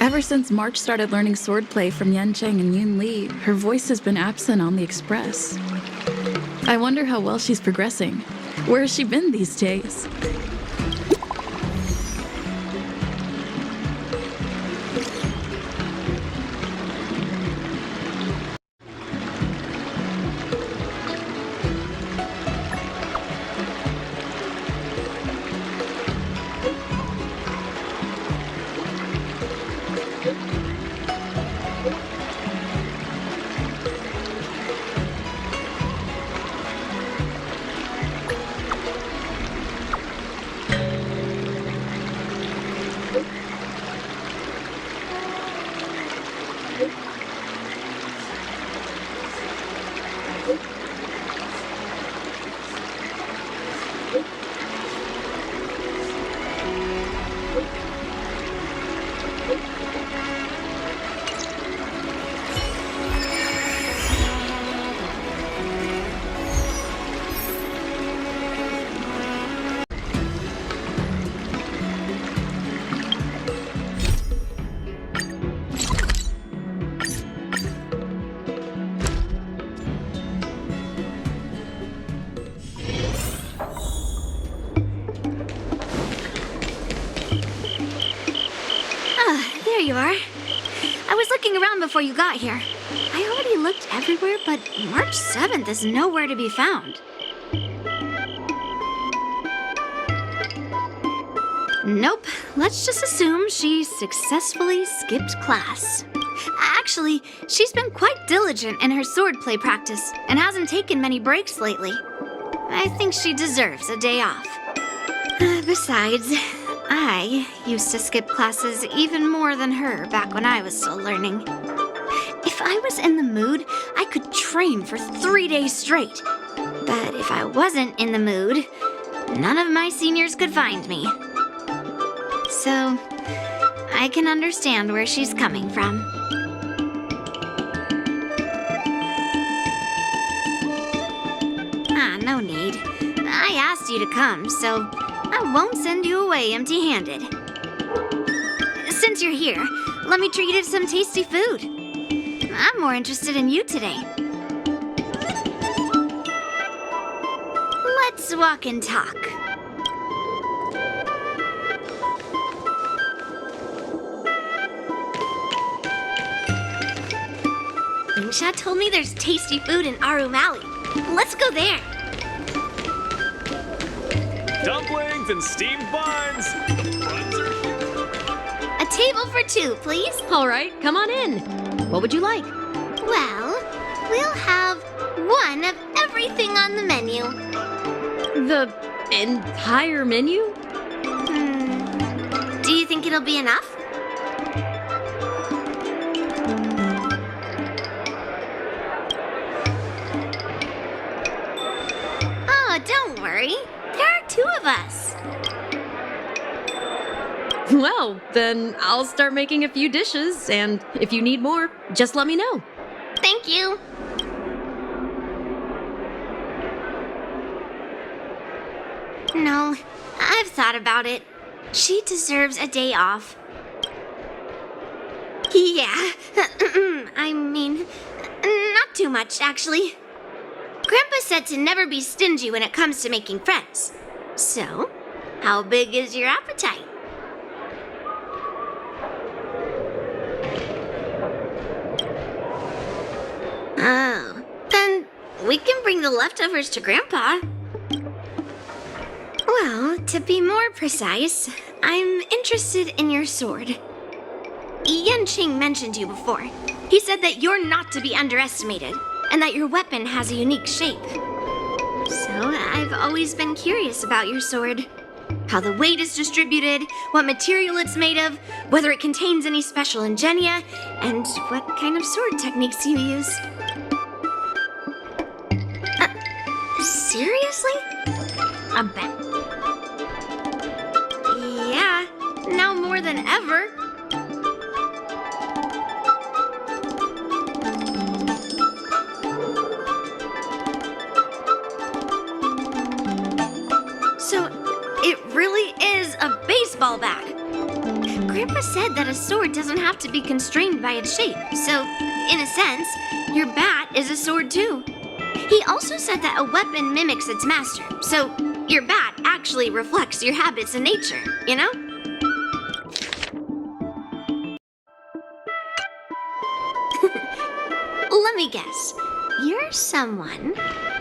Ever since March started learning swordplay from Yan Cheng and Yun Li, her voice has been absent on the Express. I wonder how well she's progressing. Where has she been these days? There you are. I was looking around before you got here. I already looked everywhere, but March 7th is nowhere to be found. Nope. Let's just assume she successfully skipped class. Actually, she's been quite diligent in her swordplay practice and hasn't taken many breaks lately. I think she deserves a day off. Besides, I used to skip classes even more than her back when I was still learning. If I was in the mood, I could train for 3 days straight. But if I wasn't in the mood, none of my seniors could find me. So, I can understand where she's coming from. No need. I asked you to come, so I won't send you away empty-handed. Since you're here, let me treat you to some tasty food. I'm more interested in you today. Let's walk and talk. Lingsha told me there's tasty food in Arum Alley. Let's go there. Dumplings and steamed buns. A table for two, please. All right, come on in. What would you like? Well, we'll have one of everything on the menu. The entire menu? Do you think it'll be enough? Oh, don't worry. There are two of us. Well, then I'll start making a few dishes, and if you need more, just let me know. Thank you. No, I've thought about it. She deserves a day off. Yeah, I mean, not too much, actually. Grandpa said to never be stingy when it comes to making friends. So, how big is your appetite? Oh, then we can bring the leftovers to Grandpa. Well, to be more precise, I'm interested in your sword. Yan Qing mentioned you before. He said that you're not to be underestimated, and that your weapon has a unique shape. So I've always been curious about your sword. How the weight is distributed, what material it's made of, whether it contains any special ingenia, and what kind of sword techniques you use. Seriously? A bet? Yeah, now more than ever. So, it really is a baseball bat. Grandpa said that a sword doesn't have to be constrained by its shape, so, in a sense, your bat is a sword too. He also said that a weapon mimics its master, so your bat actually reflects your habits and nature, you know? Let me guess. You're someone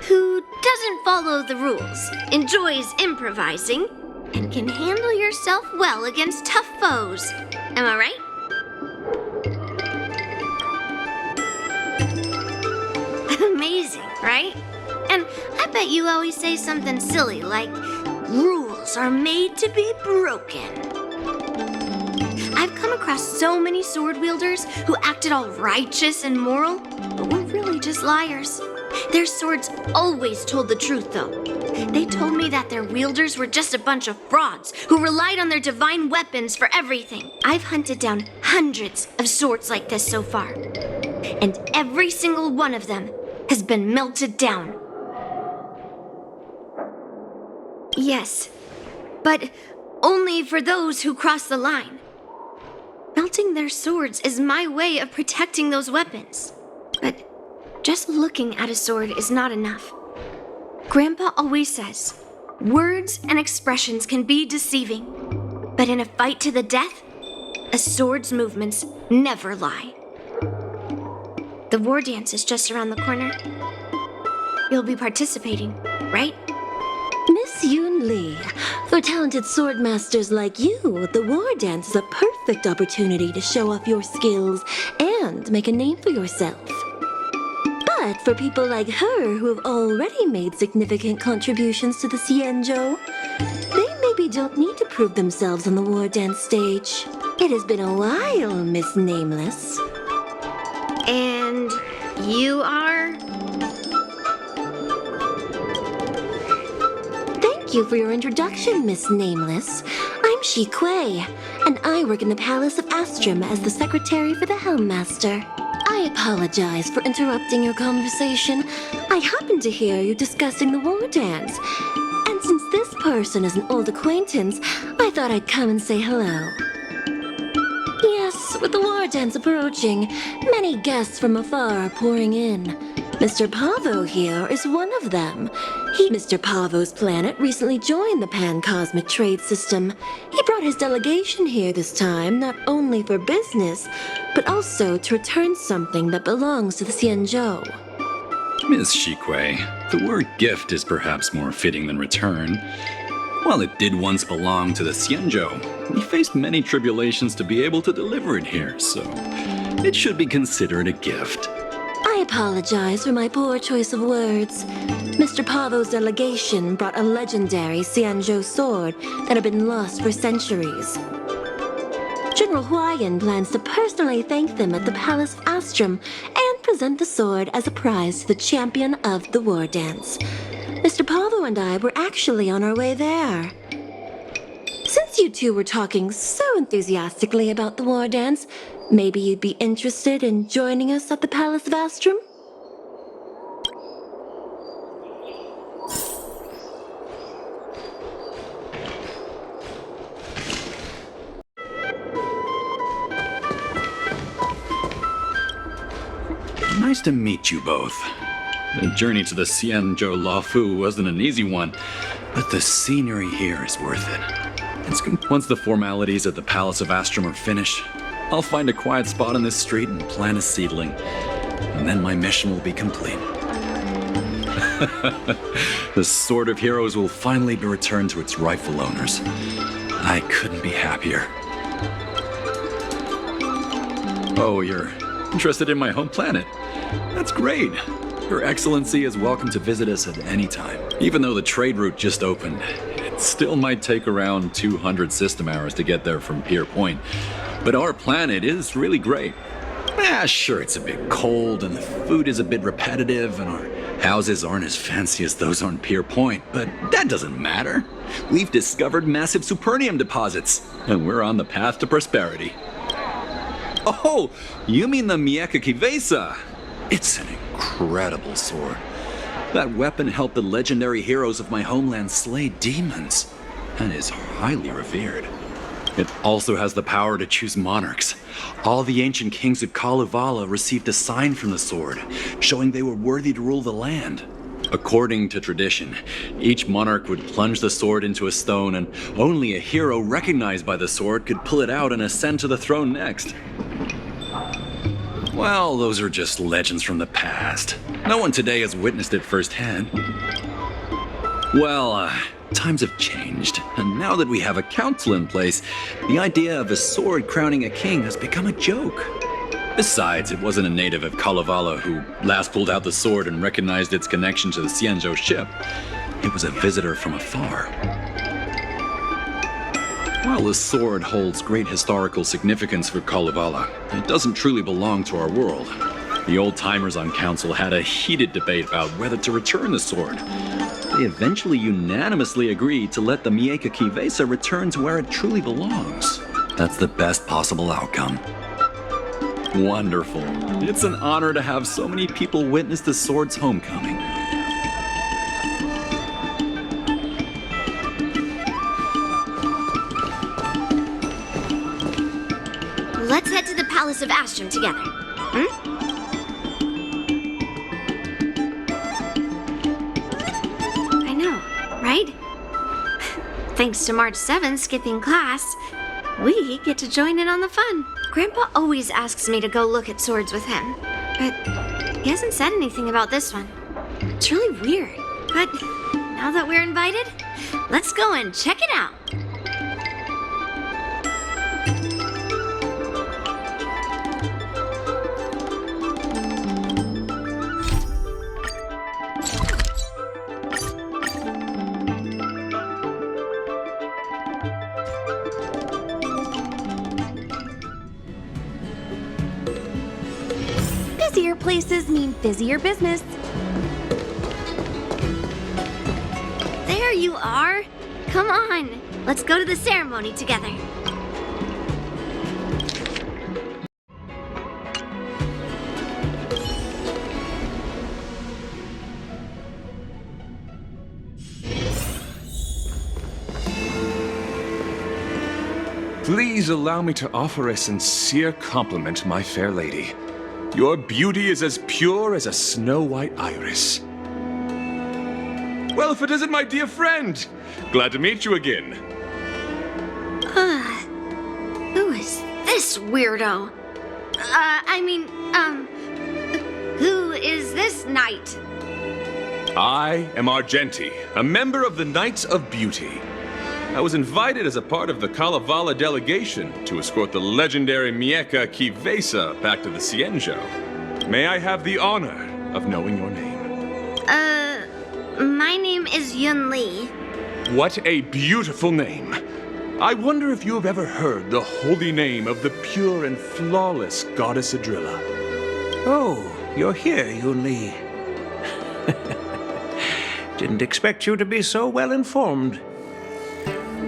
who doesn't follow the rules, enjoys improvising, and can handle yourself well against tough foes. Am I right? Amazing, right? And I bet you always say something silly like, rules are made to be broken. I've come across so many sword wielders who acted all righteous and moral, but were really just liars. Their swords always told the truth, though. They told me that their wielders were just a bunch of frauds who relied on their divine weapons for everything. I've hunted down hundreds of swords like this so far, and every single one of them has been melted down. Yes, but only for those who cross the line. Melting their swords is my way of protecting those weapons. But just looking at a sword is not enough. Grandpa always says, words and expressions can be deceiving, but in a fight to the death, a sword's movements never lie. The war dance is just around the corner. You'll be participating, right? Miss Yoon Lee, for talented sword masters like you, the war dance is a perfect opportunity to show off your skills and make a name for yourself. But for people like her who have already made significant contributions to the Xianzhou, they maybe don't need to prove themselves on the war dance stage. It has been a while, Miss Nameless. And you are? Thank you for your introduction, Miss Nameless. I'm Shi Kuei, and I work in the Palace of Astrum as the secretary for the Helmmaster. I apologize for interrupting your conversation. I happened to hear you discussing the war dance. And since this person is an old acquaintance, I thought I'd come and say hello. Yes, with the war dance approaching, many guests from afar are pouring in. Mr. Pavo here is one of them. Mr. Pavo's planet recently joined the Pan-Cosmic Trade System. He brought his delegation here this time, not only for business, but also to return something that belongs to the Xianzhou. Miss Shikui, the word gift is perhaps more fitting than return. While it did once belong to the Xianzhou, we faced many tribulations to be able to deliver it here, so it should be considered a gift. I apologize for my poor choice of words. Mr. Pavo's delegation brought a legendary Xianzhou sword that had been lost for centuries. General Huayan plans to personally thank them at the Palace of Astrum and present the sword as a prize to the champion of the war dance. Mr. Pavo and I were actually on our way there. Since you two were talking so enthusiastically about the war dance, maybe you'd be interested in joining us at the Palace of Astrum? Nice to meet you both. The journey to the Xianzhou Luofu wasn't an easy one, but the scenery here is worth it. Once the formalities at the Palace of Astrum are finished, I'll find a quiet spot on this street and plant a seedling, and then my mission will be complete. The Sword of Heroes will finally be returned to its rightful owners. I couldn't be happier. Oh, you're interested in my home planet? That's great. Your Excellency is welcome to visit us at any time. Even though the trade route just opened, it still might take around 200 system hours to get there from Pier Point. But our planet is really great. Sure, it's a bit cold and the food is a bit repetitive and our houses aren't as fancy as those on Pier Point, but that doesn't matter. We've discovered massive supernium deposits, and we're on the path to prosperity. Oh, you mean the Mieka Kivesa? It's an incredible sword. That weapon helped the legendary heroes of my homeland slay demons, and is highly revered. It also has the power to choose monarchs. All the ancient kings of Kalevala received a sign from the sword, showing they were worthy to rule the land. According to tradition, each monarch would plunge the sword into a stone, and only a hero recognized by the sword could pull it out and ascend to the throne next. Well, those are just legends from the past. No one today has witnessed it firsthand. Well, times have changed, and now that we have a council in place, the idea of a sword crowning a king has become a joke. Besides, it wasn't a native of Kalevala who last pulled out the sword and recognized its connection to the Xianzhou ship. It was a visitor from afar. While the sword holds great historical significance for Kalevala, it doesn't truly belong to our world. The old-timers on council had a heated debate about whether to return the sword. They eventually unanimously agreed to let the Mieka Kivesa return to where it truly belongs. That's the best possible outcome. Wonderful. It's an honor to have so many people witness the sword's homecoming. Let's head to the Palace of Astrum together. I know, right? Thanks to March 7 skipping class, we get to join in on the fun. Grandpa always asks me to go look at swords with him, but he hasn't said anything about this one. It's really weird, but now that we're invited, let's go and check it out. Busier places mean busier business. There you are. Come on, let's go to the ceremony together. Please allow me to offer a sincere compliment, my fair lady. Your beauty is as pure as a snow-white iris. Well, if it isn't my dear friend, glad to meet you again. Who is this weirdo? Who is this knight? I am Argenti, a member of the Knights of Beauty. I was invited as a part of the Kalevala delegation to escort the legendary Mieka Kivesa back to the Xianzhou. May I have the honor of knowing your name? My name is Yun Li. What a beautiful name. I wonder if you have ever heard the holy name of the pure and flawless goddess Adrilla. Oh, you're here, Yun Li. Didn't expect you to be so well informed.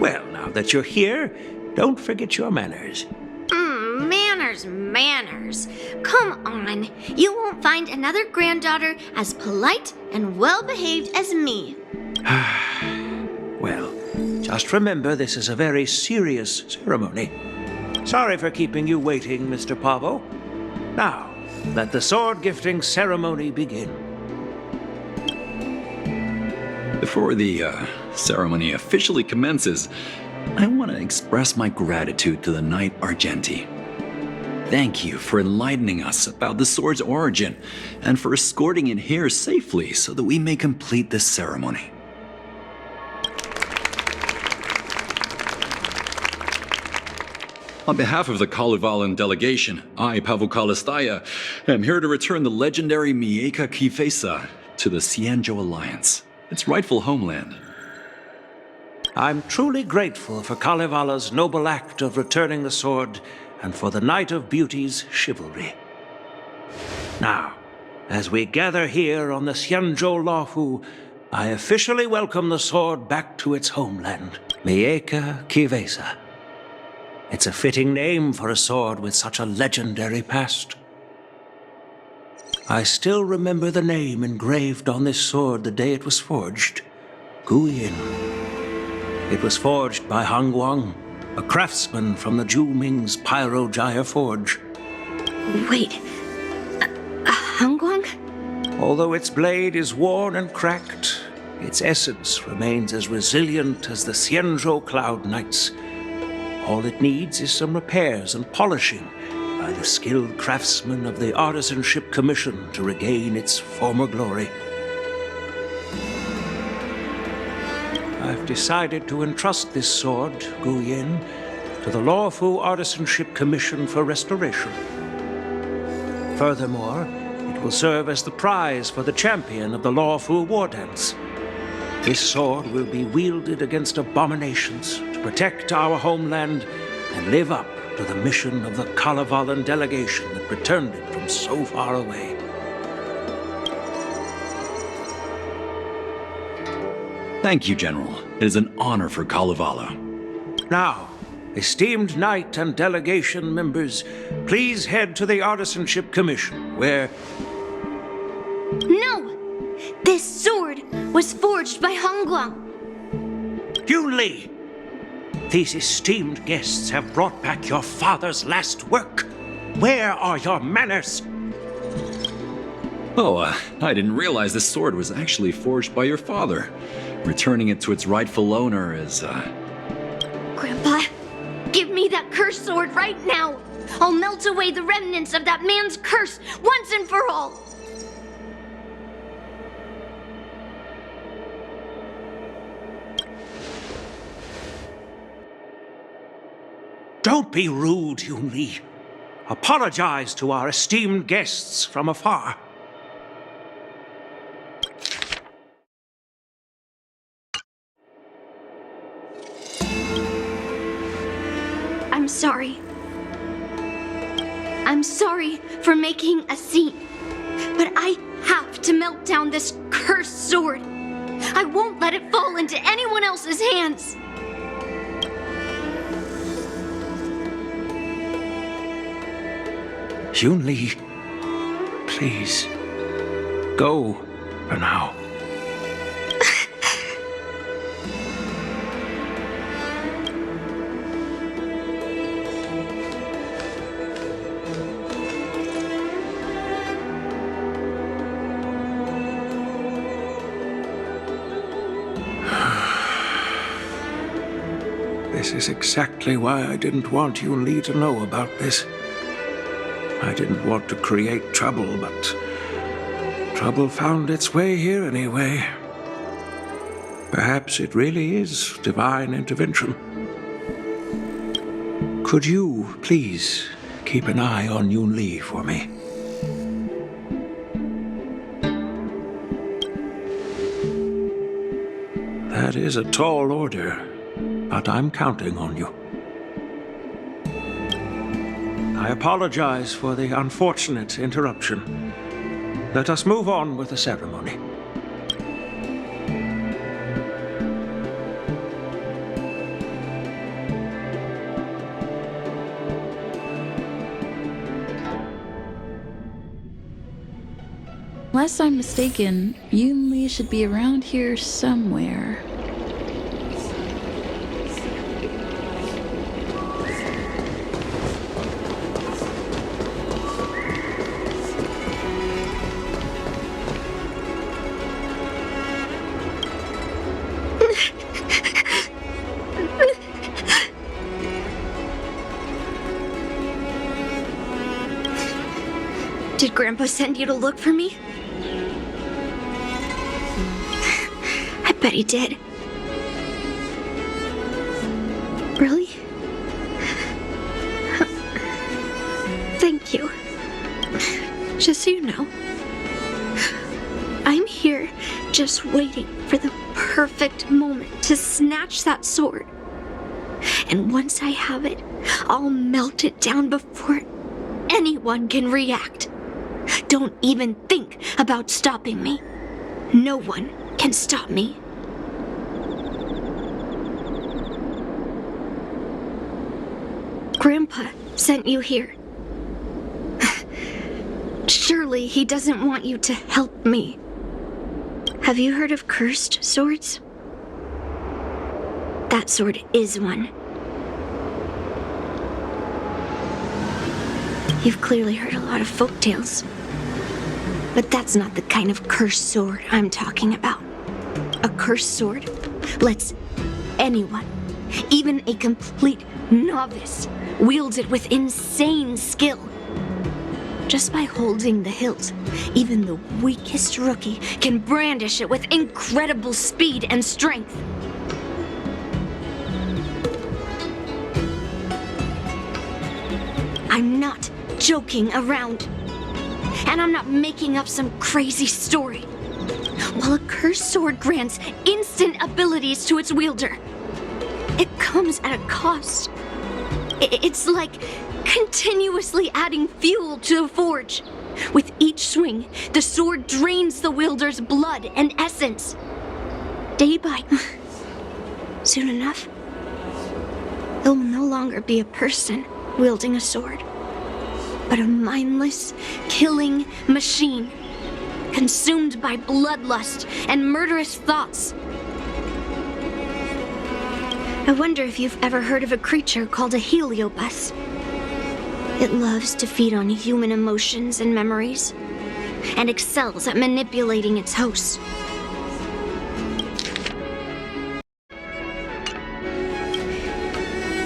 Well, now that you're here, don't forget your manners. Manners. Come on. You won't find another granddaughter as polite and well-behaved as me. Well, just remember this is a very serious ceremony. Sorry for keeping you waiting, Mr. Pavo. Now, let the sword gifting ceremony begin. Before the ceremony officially commences, I want to express my gratitude to the Knight Argenti. Thank you for enlightening us about the sword's origin and for escorting it here safely so that we may complete this ceremony. On behalf of the Kalevalan delegation, I, Pavel Kalistaya, am here to return the legendary Mieka Kivesa to the Xianzhou Alliance, its rightful homeland. I'm truly grateful for Kalevala's noble act of returning the sword and for the Knight of Beauty's chivalry. Now, as we gather here on the Xianzhou Laofu, I officially welcome the sword back to its homeland, Mieka Kivesa. It's a fitting name for a sword with such a legendary past. I still remember the name engraved on this sword the day it was forged, Guyin. It was forged by Han Guang, a craftsman from the Ju Ming's Pyrojaya Forge. Wait, a Hongguang? Although its blade is worn and cracked, its essence remains as resilient as the Xianzhou Cloud Knights. All it needs is some repairs and polishing by the skilled craftsmen of the Artisanship Commission to regain its former glory. I've decided to entrust this sword, Gu Yin, to the Lawfu Artisanship Commission for restoration. Furthermore, it will serve as the prize for the champion of the Lawfu War Dance. This sword will be wielded against abominations to protect our homeland and live up to the mission of the Kalevalan delegation that returned it from so far away. Thank you, General. It is an honor for Kalevala. Now, esteemed knight and delegation members, please head to the Artisanship Commission, where... No! This sword was forged by Hongguang. Yun Li! These esteemed guests have brought back your father's last work. Where are your manners? Oh, I didn't realize this sword was actually forged by your father. Returning it to its rightful owner is, Grandpa, give me that cursed sword right now! I'll melt away the remnants of that man's curse once and for all! Don't be rude, Yun Li. Apologize to our esteemed guests from afar. I'm sorry. I'm sorry for making a scene, but I have to melt down this cursed sword. I won't let it fall into anyone else's hands. Yun Li, please, go for now. This is exactly why I didn't want Yun Li to know about this. I didn't want to create trouble, but trouble found its way here anyway. Perhaps it really is divine intervention. Could you, please, keep an eye on Yun Li for me? That is a tall order, but I'm counting on you. I apologize for the unfortunate interruption. Let us move on with the ceremony. Unless I'm mistaken, Yun Li should be around here somewhere. Did Grandpa send you to look for me? I bet he did. Really? Thank you. Just so you know, I'm here just waiting for the perfect moment to snatch that sword. And once I have it, I'll melt it down before anyone can react. Don't even think about stopping me. No one can stop me. Grandpa sent you here. Surely he doesn't want you to help me. Have you heard of cursed swords? That sword is one. You've clearly heard a lot of folk tales. But that's not the kind of cursed sword I'm talking about. A cursed sword lets anyone, even a complete novice, wield it with insane skill. Just by holding the hilt, even the weakest rookie can brandish it with incredible speed and strength. I'm not joking around. And I'm not making up some crazy story. While a cursed sword grants instant abilities to its wielder, it comes at a cost. It's like continuously adding fuel to the forge. With each swing, the sword drains the wielder's blood and essence. Day by... Soon enough, it will no longer be a person wielding a sword, but a mindless, killing machine, consumed by bloodlust and murderous thoughts. I wonder if you've ever heard of a creature called a heliobus. It loves to feed on human emotions and memories, and excels at manipulating its hosts.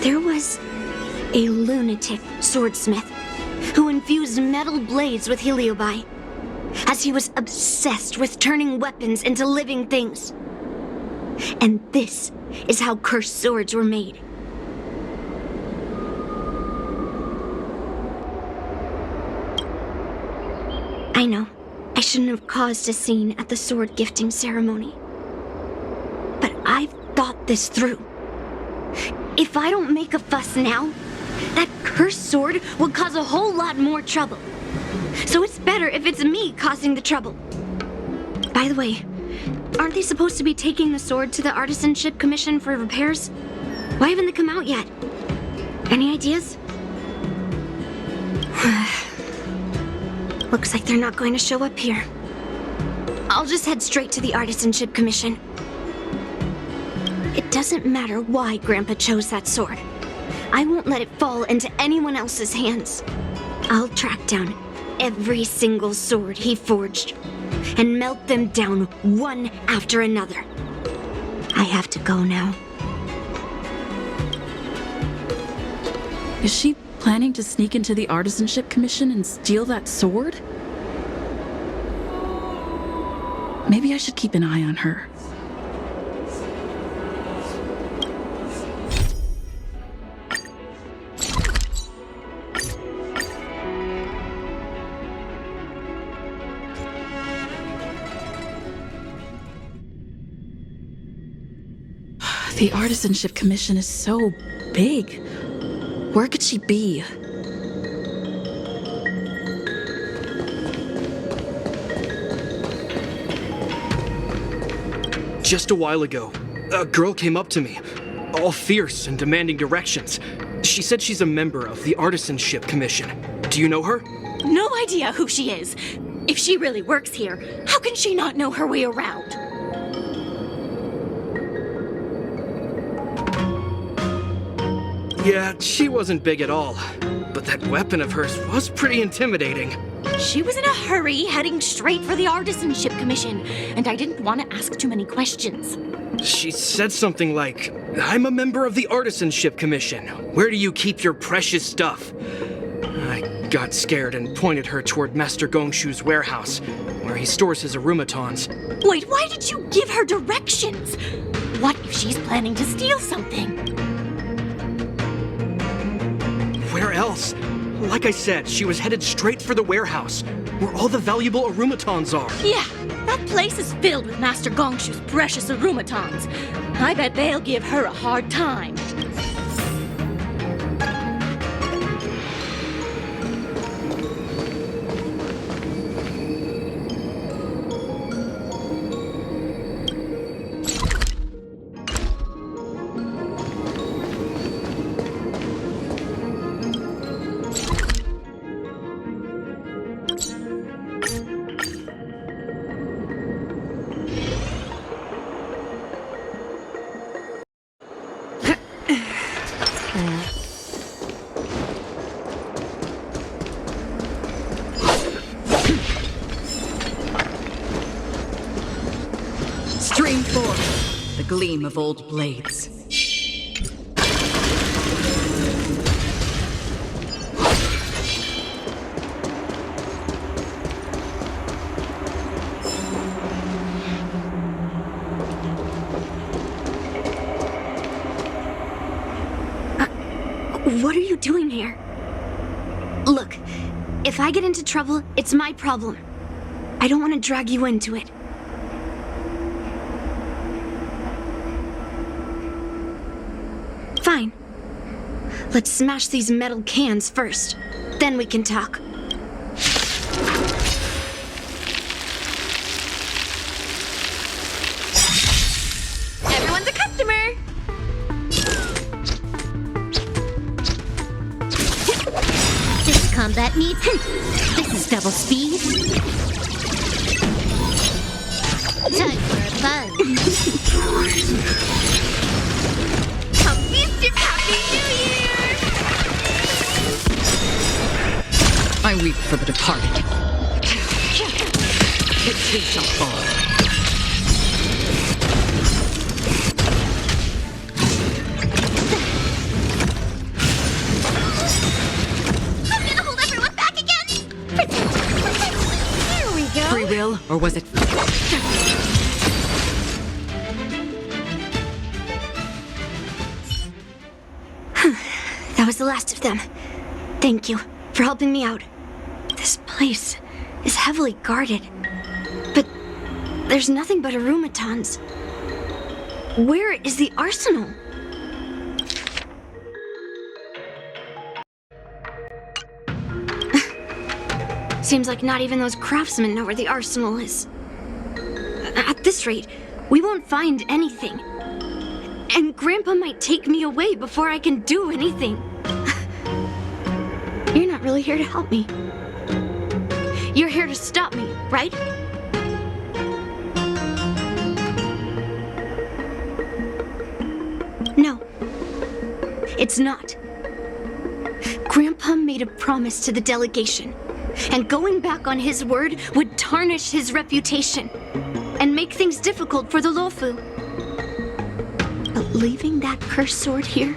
There was a lunatic swordsmith who infused metal blades with heliobi, as he was obsessed with turning weapons into living things. And this is how cursed swords were made. I know, I shouldn't have caused a scene at the sword gifting ceremony. But I've thought this through. If I don't make a fuss now, that cursed sword will cause a whole lot more trouble. So it's better if it's me causing the trouble. By the way, aren't they supposed to be taking the sword to the Artisanship Commission for repairs? Why haven't they come out yet? Any ideas? Looks like they're not going to show up here. I'll just head straight to the Artisanship Commission. It doesn't matter why Grandpa chose that sword. I won't let it fall into anyone else's hands. I'll track down every single sword he forged and melt them down one after another. I have to go now. Is she planning to sneak into the Artisanship Commission and steal that sword? Maybe I should keep an eye on her. The Artisanship Commission is so big. Where could she be? Just a while ago, a girl came up to me, all fierce and demanding directions. She said she's a member of the Artisanship Commission. Do you know her? No idea who she is. If she really works here, how can she not know her way around? Yeah, she wasn't big at all, but that weapon of hers was pretty intimidating. She was in a hurry, heading straight for the Artisanship Commission, and I didn't want to ask too many questions. She said something like, "I'm a member of the Artisanship Commission. Where do you keep your precious stuff?" I got scared and pointed her toward Master Gongshu's warehouse, where he stores his arumatons. Wait, why did you give her directions? What if she's planning to steal something? Where else? Like I said, she was headed straight for the warehouse, where all the valuable arumatons are. Yeah, that place is filled with Master Gongshu's precious arumatons. I bet they'll give her a hard time. gleam of old blades. What are you doing here? Look, if I get into trouble, it's my problem. I don't want to drag you into it. Fine. Let's smash these metal cans first. Then we can talk. Everyone's a customer! This combat needs... This is double speed. Time for a buzz. Happy New Year! I weep for the departed. It too shall fall. I'm gonna hold everyone back again! Here we go! Free will, or was it... That was the last of them. Thank you for helping me out. This place is heavily guarded, but there's nothing but arumatons. Where is the arsenal? Seems like not even those craftsmen know where the arsenal is. At this rate, we won't find anything. And Grandpa might take me away before I can do anything. You're not really here to help me. You're here to stop me, right? No, it's not. Grandpa made a promise to the delegation, and going back on his word would tarnish his reputation and make things difficult for the Lofu. But leaving that cursed sword here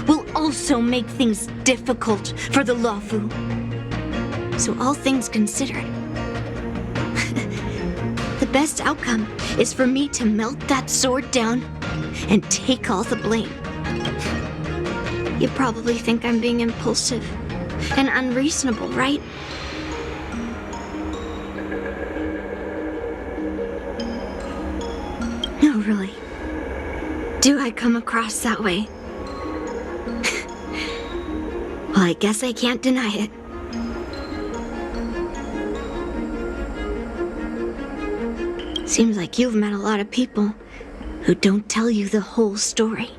will also make things difficult for the Lofu. So all things considered, the best outcome is for me to melt that sword down and take all the blame. You probably think I'm being impulsive and unreasonable, right? No, really. Do I come across that way? Well, I guess I can't deny it. Seems like you've met a lot of people who don't tell you the whole story.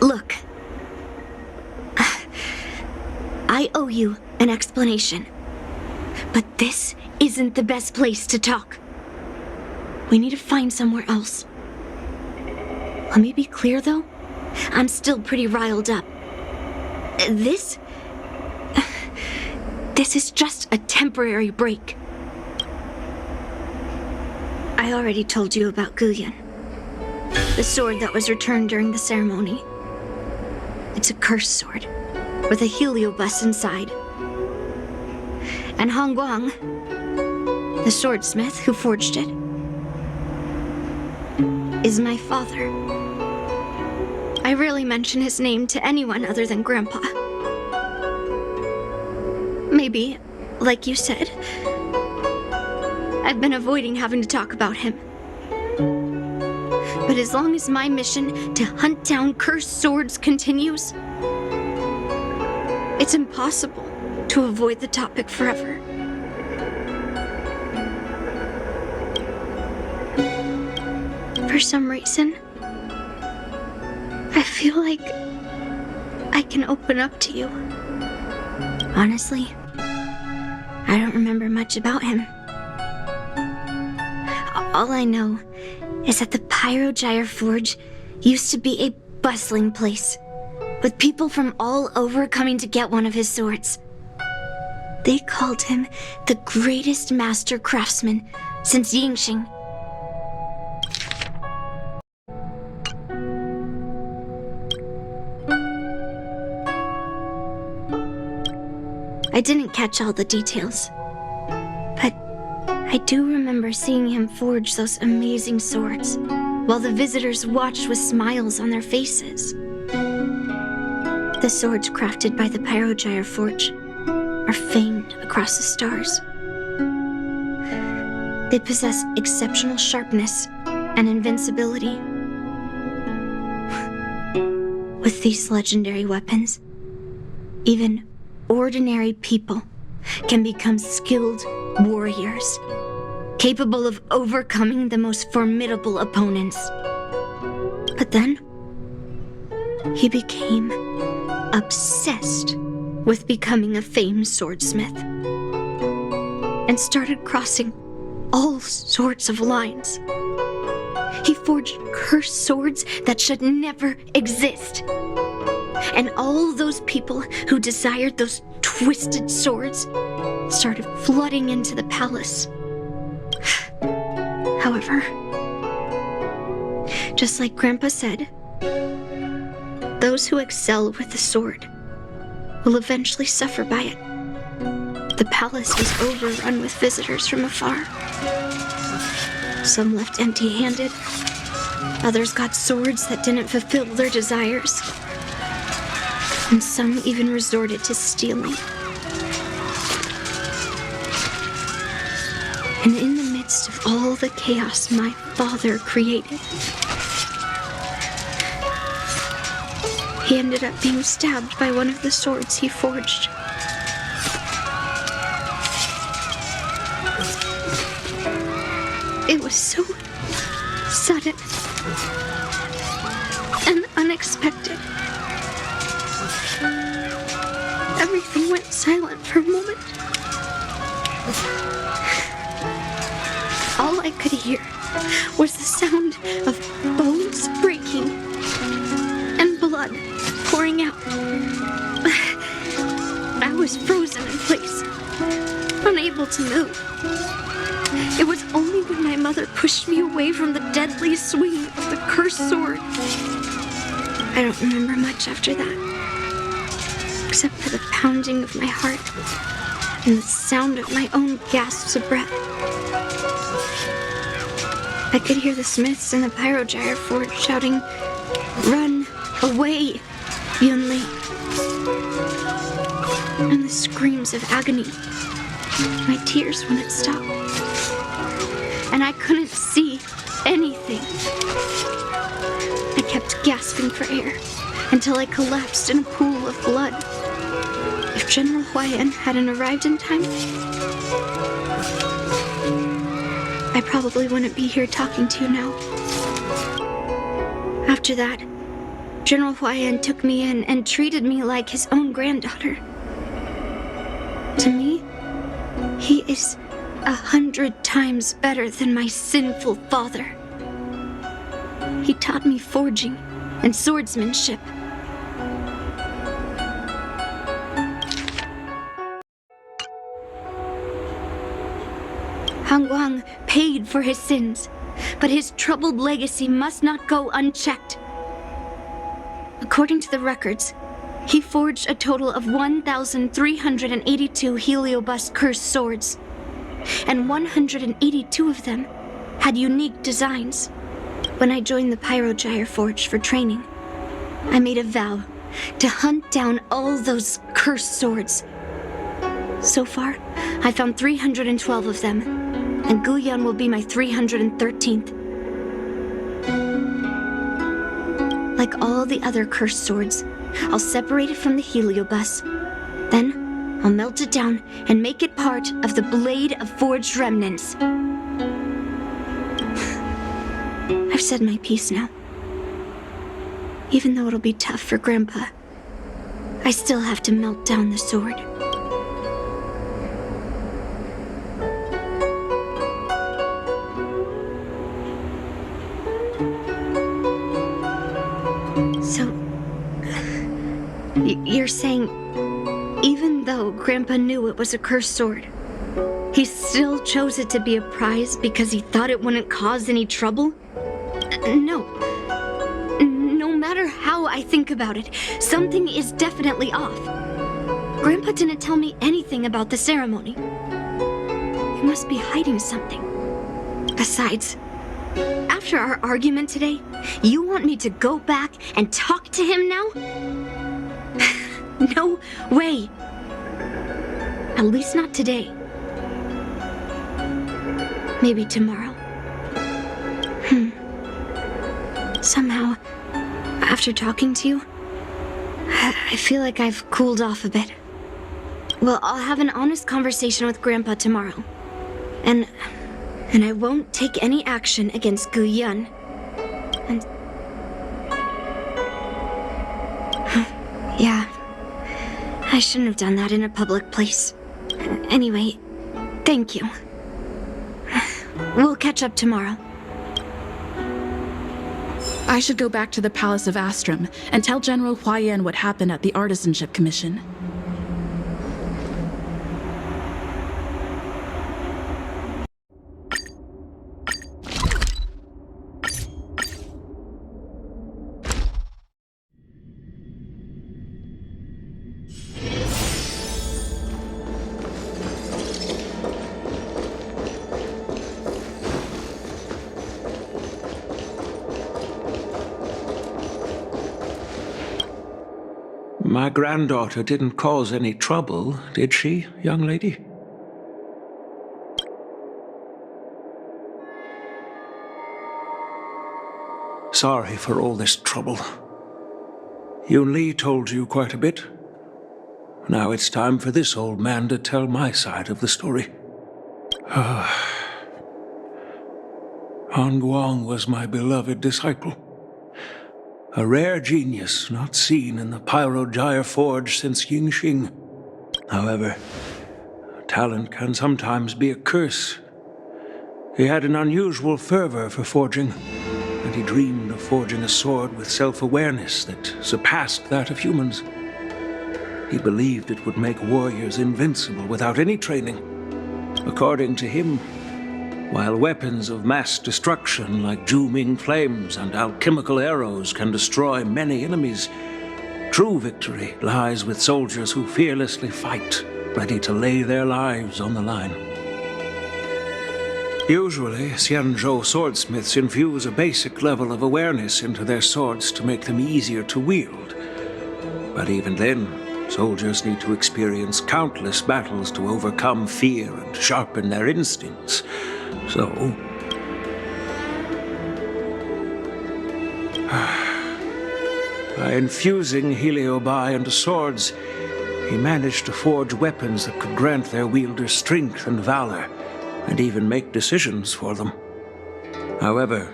Look. I owe you an explanation. But this isn't the best place to talk. We need to find somewhere else. Let me be clear, though. I'm still pretty riled up. This is just a temporary break. I already told you about Guyan, the sword that was returned during the ceremony. It's a cursed sword with a heliobus inside. And Hongguang, the swordsmith who forged it, is my father. I rarely mention his name to anyone other than Grandpa. Maybe, like you said, I've been avoiding having to talk about him. But as long as my mission to hunt down cursed swords continues, it's impossible to avoid the topic forever. For some reason, I feel like I can open up to you. Honestly, I don't remember much about him. All I know is that the Pyrogyre Forge used to be a bustling place, with people from all over coming to get one of his swords. They called him the greatest master craftsman since Yingxing. I didn't catch all the details, but I do remember seeing him forge those amazing swords while the visitors watched with smiles on their faces. The swords crafted by the Pyrogyre Forge are famed across the stars. They possess exceptional sharpness and invincibility. With these legendary weapons, even ordinary people can become skilled warriors, capable of overcoming the most formidable opponents. But then, he became obsessed with becoming a famed swordsmith and started crossing all sorts of lines. He forged cursed swords that should never exist. And all those people who desired those twisted swords started flooding into the palace. However, just like Grandpa said, those who excel with the sword will eventually suffer by it. The palace was overrun with visitors from afar. Some left empty-handed. Others got swords that didn't fulfill their desires. And some even resorted to stealing. And in the midst of all the chaos my father created, he ended up being stabbed by one of the swords he forged. It was so sudden and unexpected. Everything went silent for a moment. All I could hear was the sound of bones breaking and blood pouring out. I was frozen in place, unable to move. It was only when my mother pushed me away from the deadly swing of the cursed sword. I don't remember much after that, except for the pounding of my heart and the sound of my own gasps of breath. I could hear the smiths in the Pyrogyre Forge shouting, "Run away, Yunli!" And the screams of agony. My tears wouldn't stop. And I couldn't see anything. I kept gasping for air until I collapsed in a pool of blood. If General Huayan hadn't arrived in time, I probably wouldn't be here talking to you now. After that, General Huayan took me in and treated me like his own granddaughter. To me, he is 100 times better than my sinful father. He taught me forging and swordsmanship. Han Guang paid for his sins, but his troubled legacy must not go unchecked. According to the records, he forged a total of 1,382 heliobus cursed swords, and 182 of them had unique designs. When I joined the Pyrogyre Forge for training, I made a vow to hunt down all those cursed swords. So far, I found 312 of them, and Guyan will be my 313th. Like all the other cursed swords, I'll separate it from the heliobus. Then, I'll melt it down and make it part of the Blade of Forged Remnants. I've said my piece now. Even though it'll be tough for Grandpa, I still have to melt down the sword. So, you're saying even though Grandpa knew it was a cursed sword, he still chose it to be a prize because he thought it wouldn't cause any trouble? No. No matter how I think about it, something is definitely off. Grandpa didn't tell me anything about the ceremony. He must be hiding something. Besides, after our argument today, you want me to go back and talk to him now? No way. At least not today. Maybe tomorrow. Somehow, after talking to you, I feel like I've cooled off a bit. Well, I'll have an honest conversation with Grandpa tomorrow. And I won't take any action against Gu Yun. And... yeah, I shouldn't have done that in a public place. Anyway, thank you. We'll catch up tomorrow. I should go back to the Palace of Astrum and tell General Huayan what happened at the Artisanship Commission. My granddaughter didn't cause any trouble, did she, young lady? Sorry for all this trouble. Yun Li told you quite a bit. Now it's time for this old man to tell my side of the story. Han Guang was my beloved disciple. A rare genius not seen in the Pyrogyre Forge since Yingxing. However, talent can sometimes be a curse. He had an unusual fervor for forging, and he dreamed of forging a sword with self-awareness that surpassed that of humans. He believed it would make warriors invincible without any training. According to him, while weapons of mass destruction like Zhu-Ming flames and alchemical arrows can destroy many enemies, true victory lies with soldiers who fearlessly fight, ready to lay their lives on the line. Usually, Xianzhou swordsmiths infuse a basic level of awareness into their swords to make them easier to wield. But even then, soldiers need to experience countless battles to overcome fear and sharpen their instincts. So, by infusing Heliobi into swords, he managed to forge weapons that could grant their wielders strength and valor, and even make decisions for them. However,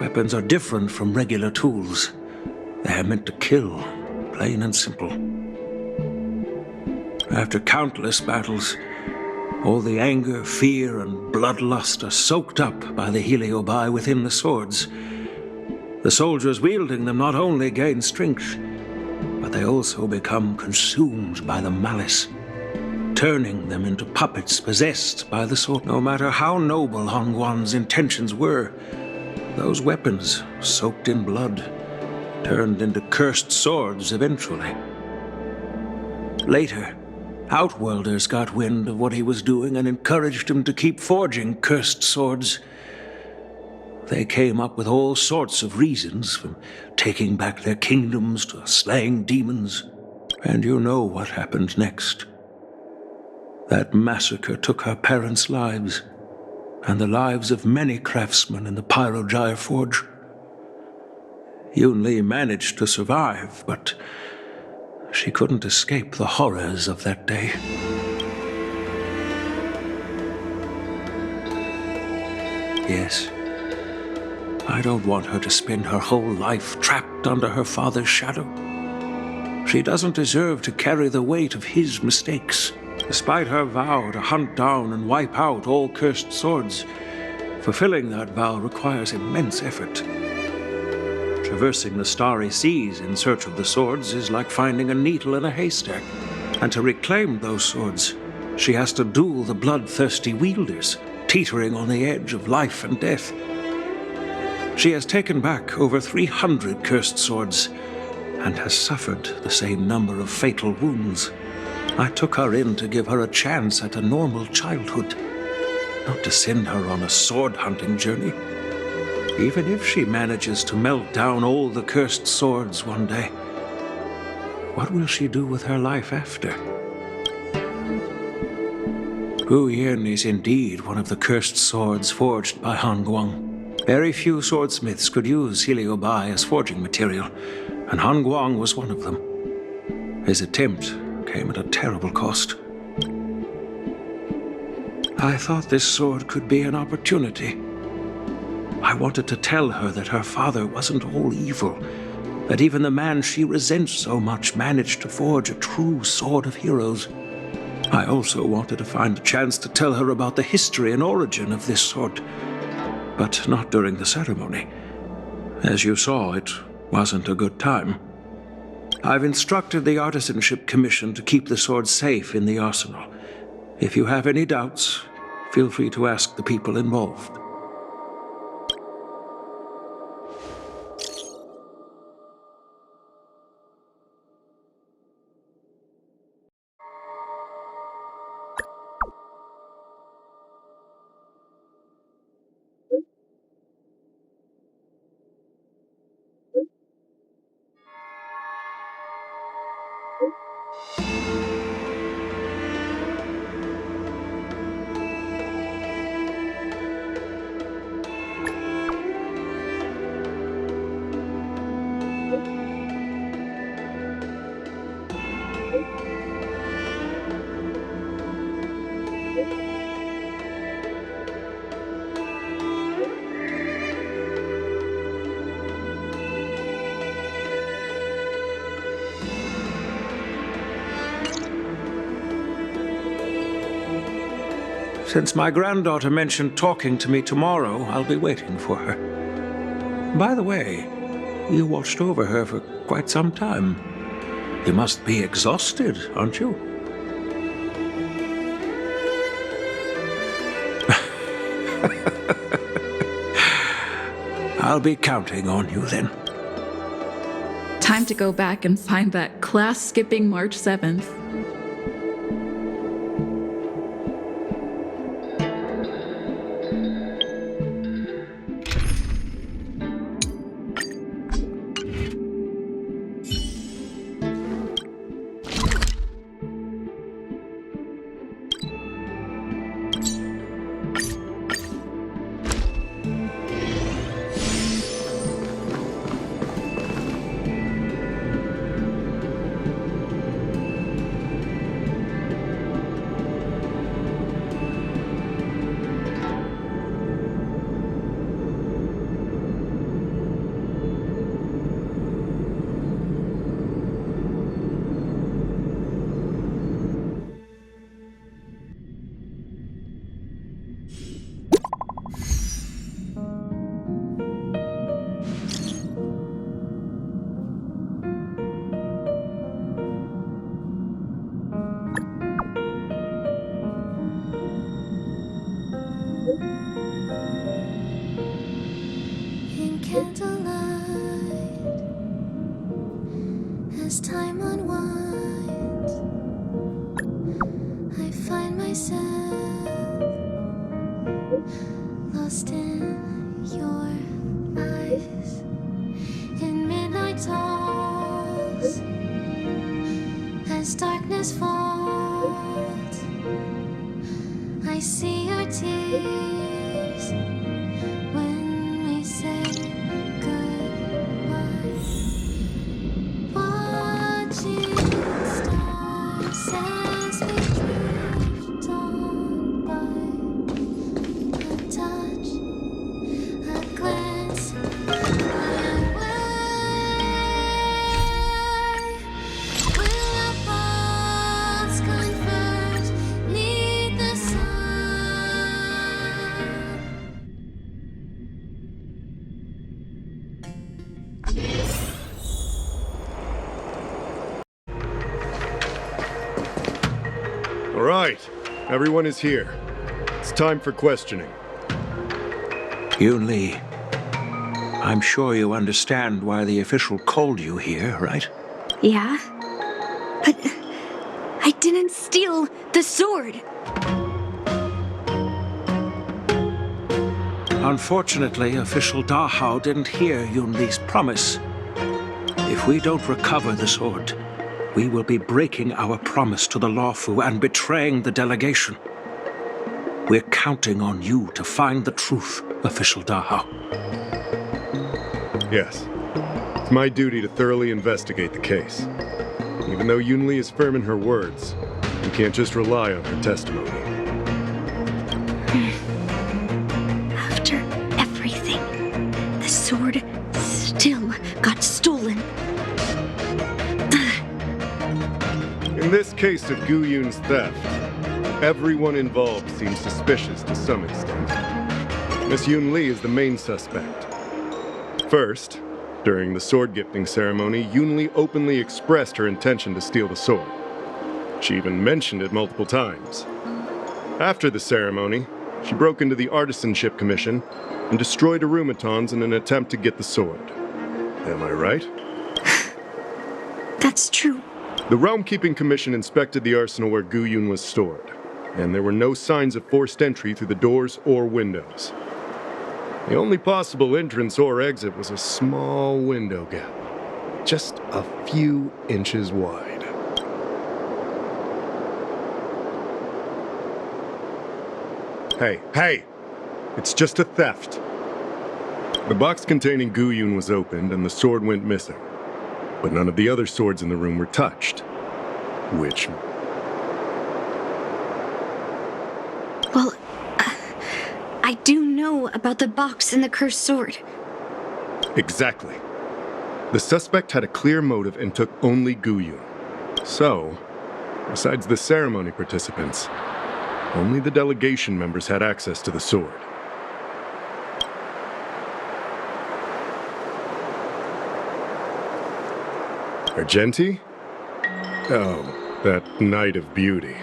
weapons are different from regular tools. They are meant to kill, plain and simple. After countless battles, all the anger, fear, and bloodlust are soaked up by the Heliobi within the swords. The soldiers wielding them not only gain strength, but they also become consumed by the malice, turning them into puppets possessed by the sword. No matter how noble Han Guan's intentions were, those weapons, soaked in blood, turned into cursed swords eventually. Later, Outworlders got wind of what he was doing and encouraged him to keep forging cursed swords. They came up with all sorts of reasons, from taking back their kingdoms to slaying demons. And you know what happened next. That massacre took her parents' lives, and the lives of many craftsmen in the Pyrogyre Forge. Yun Li managed to survive, but she couldn't escape the horrors of that day. Yes, I don't want her to spend her whole life trapped under her father's shadow. She doesn't deserve to carry the weight of his mistakes. Despite her vow to hunt down and wipe out all cursed swords, fulfilling that vow requires immense effort. Traversing the starry seas in search of the swords is like finding a needle in a haystack. And to reclaim those swords, she has to duel the bloodthirsty wielders, teetering on the edge of life and death. She has taken back over 300 cursed swords and has suffered the same number of fatal wounds. I took her in to give her a chance at a normal childhood, not to send her on a sword-hunting journey. Even if she manages to melt down all the cursed swords one day, what will she do with her life after? Hu Yin is indeed one of the cursed swords forged by Han Guang. Very few swordsmiths could use Heliobai as forging material, and Han Guang was one of them. His attempt came at a terrible cost. I thought this sword could be an opportunity. I wanted to tell her that her father wasn't all evil, that even the man she resents so much managed to forge a true sword of heroes. I also wanted to find a chance to tell her about the history and origin of this sword, but not during the ceremony. As you saw, it wasn't a good time. I've instructed the Artisanship Commission to keep the sword safe in the arsenal. If you have any doubts, feel free to ask the people involved. Since my granddaughter mentioned talking to me tomorrow, I'll be waiting for her. By the way, you watched over her for quite some time. You must be exhausted, aren't you? I'll be counting on you then. Time to go back and find that class-skipping March 7th. As time unwinds, I find myself lost in your eyes. In midnight talks, as darkness falls, I see your tears when we say goodbye. Watching stars as we drift on by, a touch, a glance, my way. Will our paths converge 'neath the sun? All right, everyone is here. It's time for questioning. Yoon Lee, I'm sure you understand why the official called you here, right? Yeah? But I didn't steal the sword. Unfortunately, official Dahao didn't hear Yoon Lee's promise. If we don't recover the sword, we will be breaking our promise to the Lawfu and betraying the delegation. We're counting on you to find the truth, official Dahao. Yes. It's my duty to thoroughly investigate the case. Even though Yoon Lee is firm in her words, we can't just rely on her testimony. After everything, the sword still got stolen. In this case of Gu Yun's theft, everyone involved seems suspicious to some extent. Miss Yoon Lee is the main suspect. First, during the sword gifting ceremony, Yoon Lee openly expressed her intention to steal the sword. She even mentioned it multiple times. After the ceremony, she broke into the Artisanship Commission and destroyed Arumatons in an attempt to get the sword. Am I right? That's true. The Realm Keeping Commission inspected the arsenal where Gu Yun was stored, and there were no signs of forced entry through the doors or windows. The only possible entrance or exit was a small window gap, just a few inches wide. Hey! It's just a theft. The box containing Gu Yun was opened and the sword went missing. But none of the other swords in the room were touched. Which... Well, I do know about the box and the cursed sword. Exactly. The suspect had a clear motive and took only Gu Yun. So, besides the ceremony participants, only the delegation members had access to the sword. Argenti? Oh, that Knight of Beauty.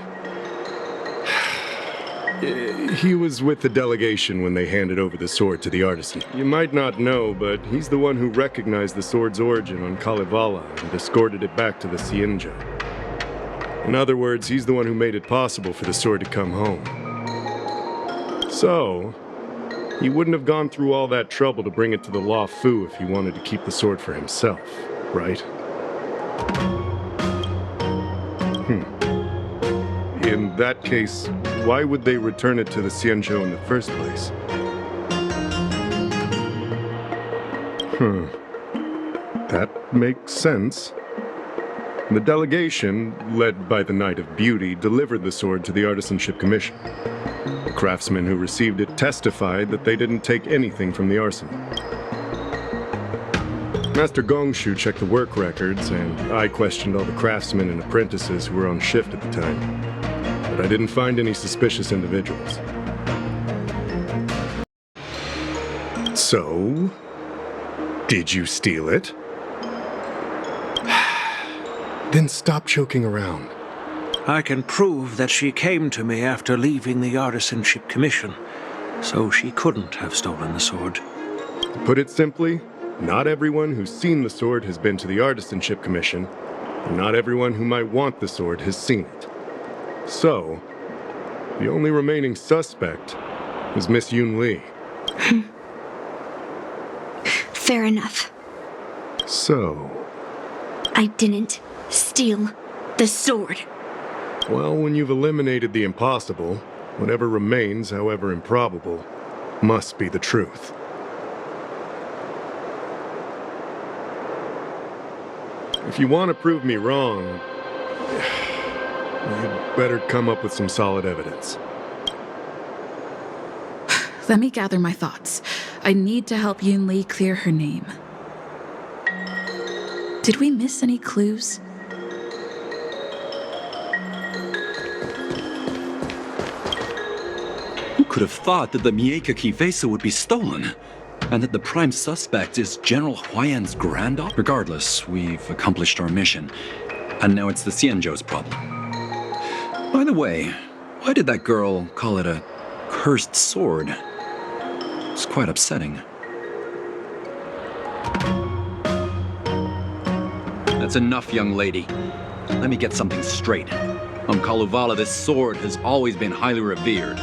He was with the delegation when they handed over the sword to the artisan. You might not know, but he's the one who recognized the sword's origin on Kalevala and escorted it back to the Xianzhou. In other words, he's the one who made it possible for the sword to come home. So, he wouldn't have gone through all that trouble to bring it to the Lawfu if he wanted to keep the sword for himself, right? In that case, why would they return it to the Xianzhou in the first place? That makes sense. The delegation, led by the Knight of Beauty, delivered the sword to the Artisanship Commission. The craftsmen who received it testified that they didn't take anything from the arsenal. Master Gongshu checked the work records, and I questioned all the craftsmen and apprentices who were on shift at the time. But I didn't find any suspicious individuals. So, did you steal it? Then stop joking around. I can prove that she came to me after leaving the Artisanship Commission, so she couldn't have stolen the sword. To put it simply, not everyone who's seen the sword has been to the Artisanship Commission, and not everyone who might want the sword has seen it. So, the only remaining suspect is Miss Yoon Lee. Fair enough. So... I didn't steal the sword. Well, when you've eliminated the impossible, whatever remains, however improbable, must be the truth. If you want to prove me wrong, you'd better come up with some solid evidence. Let me gather my thoughts. I need to help Yoon Lee clear her name. Did we miss any clues? Who could have thought that the Mieka Kivesa would be stolen? And that the prime suspect is General Huayan's granddaughter? Regardless, we've accomplished our mission. And now it's the Xianzhou's problem. By the way, why did that girl call it a cursed sword? It's quite upsetting. That's enough, young lady. Let me get something straight. On Kalevala, this sword has always been highly revered.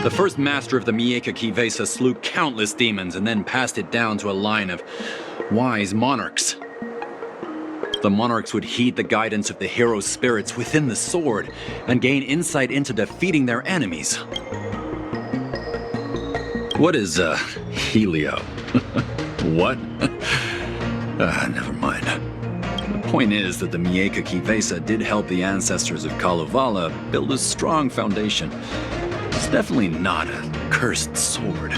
The first master of the Mieka Kivesa slew countless demons and then passed it down to a line of wise monarchs. The monarchs would heed the guidance of the hero spirits within the sword and gain insight into defeating their enemies. What is, Helio? What? Never mind. The point is that the Mieka Kivesa did help the ancestors of Kalevala build a strong foundation. It's definitely not a cursed sword.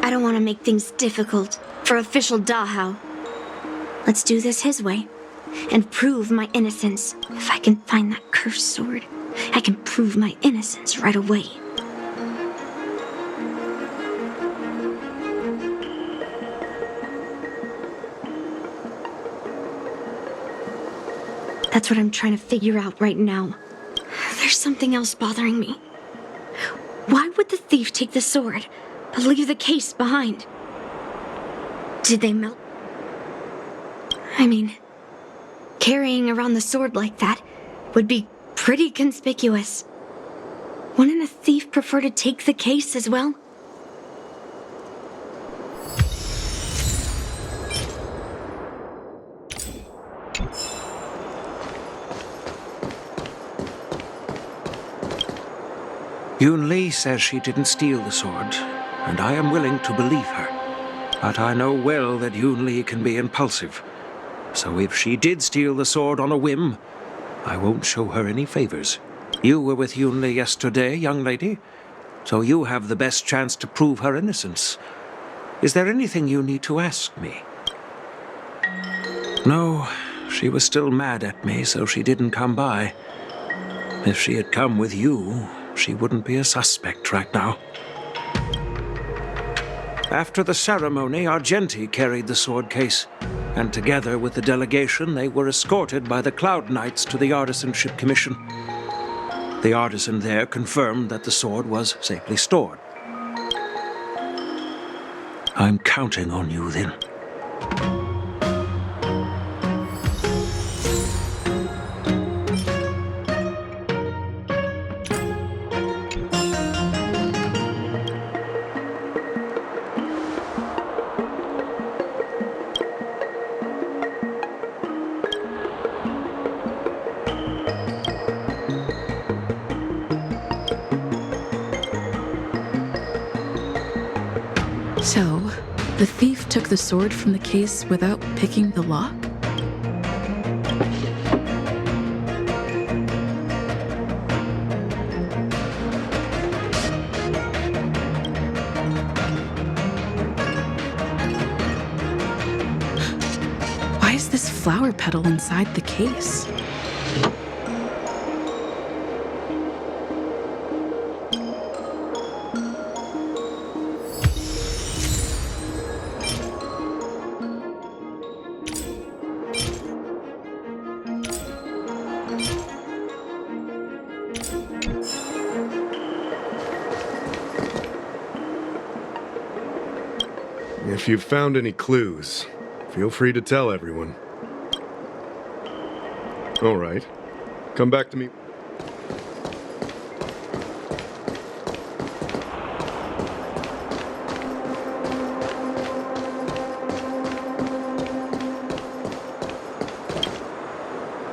I don't want to make things difficult for official Dahao. Let's do this his way and prove my innocence. If I can find that cursed sword, I can prove my innocence right away. That's what I'm trying to figure out right now. There's something else bothering me. Why would the thief take the sword, but leave the case behind? Did they melt? I mean, carrying around the sword like that would be pretty conspicuous. Wouldn't a thief prefer to take the case as well? Yun-Li says she didn't steal the sword, and I am willing to believe her. But I know well that Yun-Li can be impulsive. So if she did steal the sword on a whim, I won't show her any favors. You were with Yun-Li yesterday, young lady, so you have the best chance to prove her innocence. Is there anything you need to ask me? No, she was still mad at me, so she didn't come by. If she had come with you, she wouldn't be a suspect right now. After the ceremony, Argenti carried the sword case, and together with the delegation, they were escorted by the Cloud Knights to the Artisanship Commission. The artisan there confirmed that the sword was safely stored. I'm counting on you then. So, the thief took the sword from the case without picking the lock? Why is this flower petal inside the case? If you've found any clues, feel free to tell everyone. All right. Come back to me.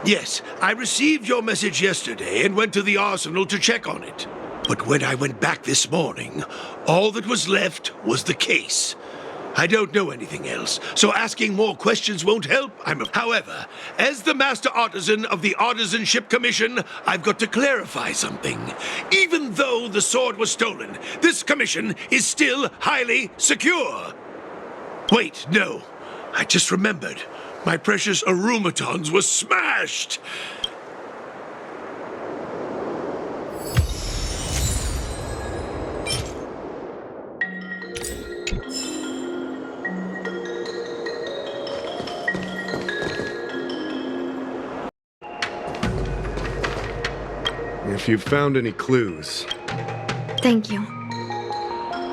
Yes, I received your message yesterday and went to the arsenal to check on it. But when I went back this morning, all that was left was the case. I don't know anything else, so asking more questions won't help. However, as the Master Artisan of the Artisanship Commission, I've got to clarify something. Even though the sword was stolen, this commission is still highly secure. Wait, no. I just remembered. My precious aromatons were smashed! If you've found any clues, Thank you.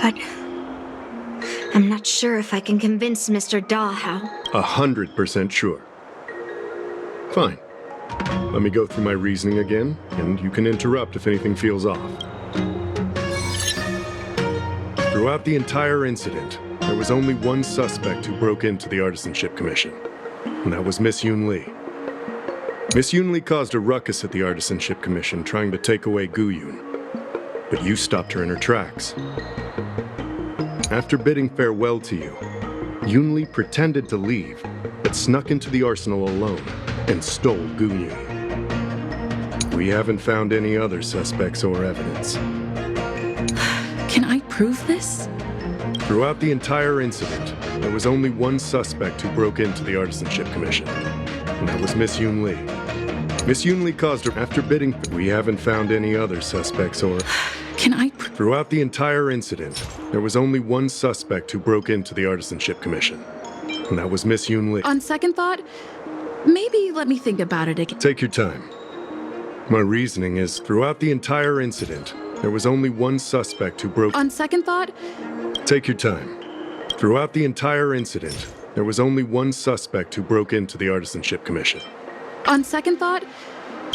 But I'm not sure if I can convince Mr. Daw how. 100% sure. Fine. Let me go through my reasoning again, and you can interrupt if anything feels off. Throughout the entire incident, there was only one suspect who broke into the Artisanship Commission, and that was Miss Yoon Lee. Miss Yoon Lee caused a ruckus at the Artisanship Commission trying to take away Gu-Yoon, but you stopped her in her tracks. After bidding farewell to you, Yoon Lee pretended to leave, but snuck into the arsenal alone and stole Gu-Yoon. We haven't found any other suspects or evidence. Can I prove this? Throughout the entire incident, there was only one suspect who broke into the Artisanship Commission, and that was Miss Yoon Lee. Miss Yoon Lee caused her after bidding. We haven't found any other suspects or... Can I... Throughout the entire incident, there was only one suspect who broke into the Artisanship Commission, and that was Miss Yoon Lee. On second thought, maybe let me think about it again. Take your time. My reasoning is, throughout the entire incident, there was only one suspect who broke... On second thought... Take your time. Throughout the entire incident, there was only one suspect who broke into the Artisanship Commission. On second thought...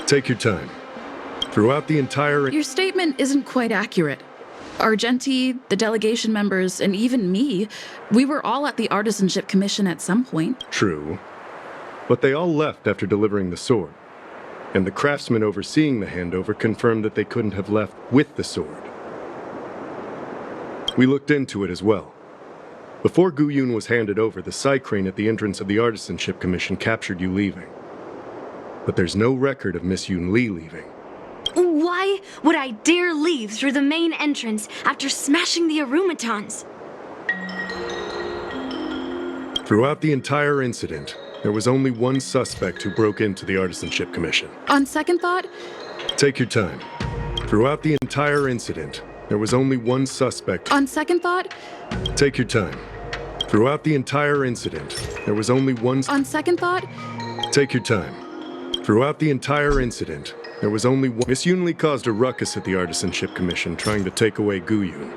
Take your time. Throughout the entire... Your statement isn't quite accurate. Argenti, the delegation members, and even me, we were all at the Artisanship Commission at some point. True. But they all left after delivering the sword. And the craftsman overseeing the handover confirmed that they couldn't have left with the sword. We looked into it as well. Before Gu-Yoon was handed over, the side crane at the entrance of the Artisanship Commission captured you leaving. But there's no record of Miss Yoon Lee leaving. Why would I dare leave through the main entrance after smashing the Arumatons? Throughout the entire incident, there was only one suspect who broke into the Artisanship Commission. On second thought... Take your time. Throughout the entire incident, there was only one suspect... On second thought... Take your time. Throughout the entire incident, there was only one... On second thought... Take your time. Throughout the entire incident, there was only one... Miss Yoon Lee caused a ruckus at the Artisanship Commission trying to take away Gu-Yoon,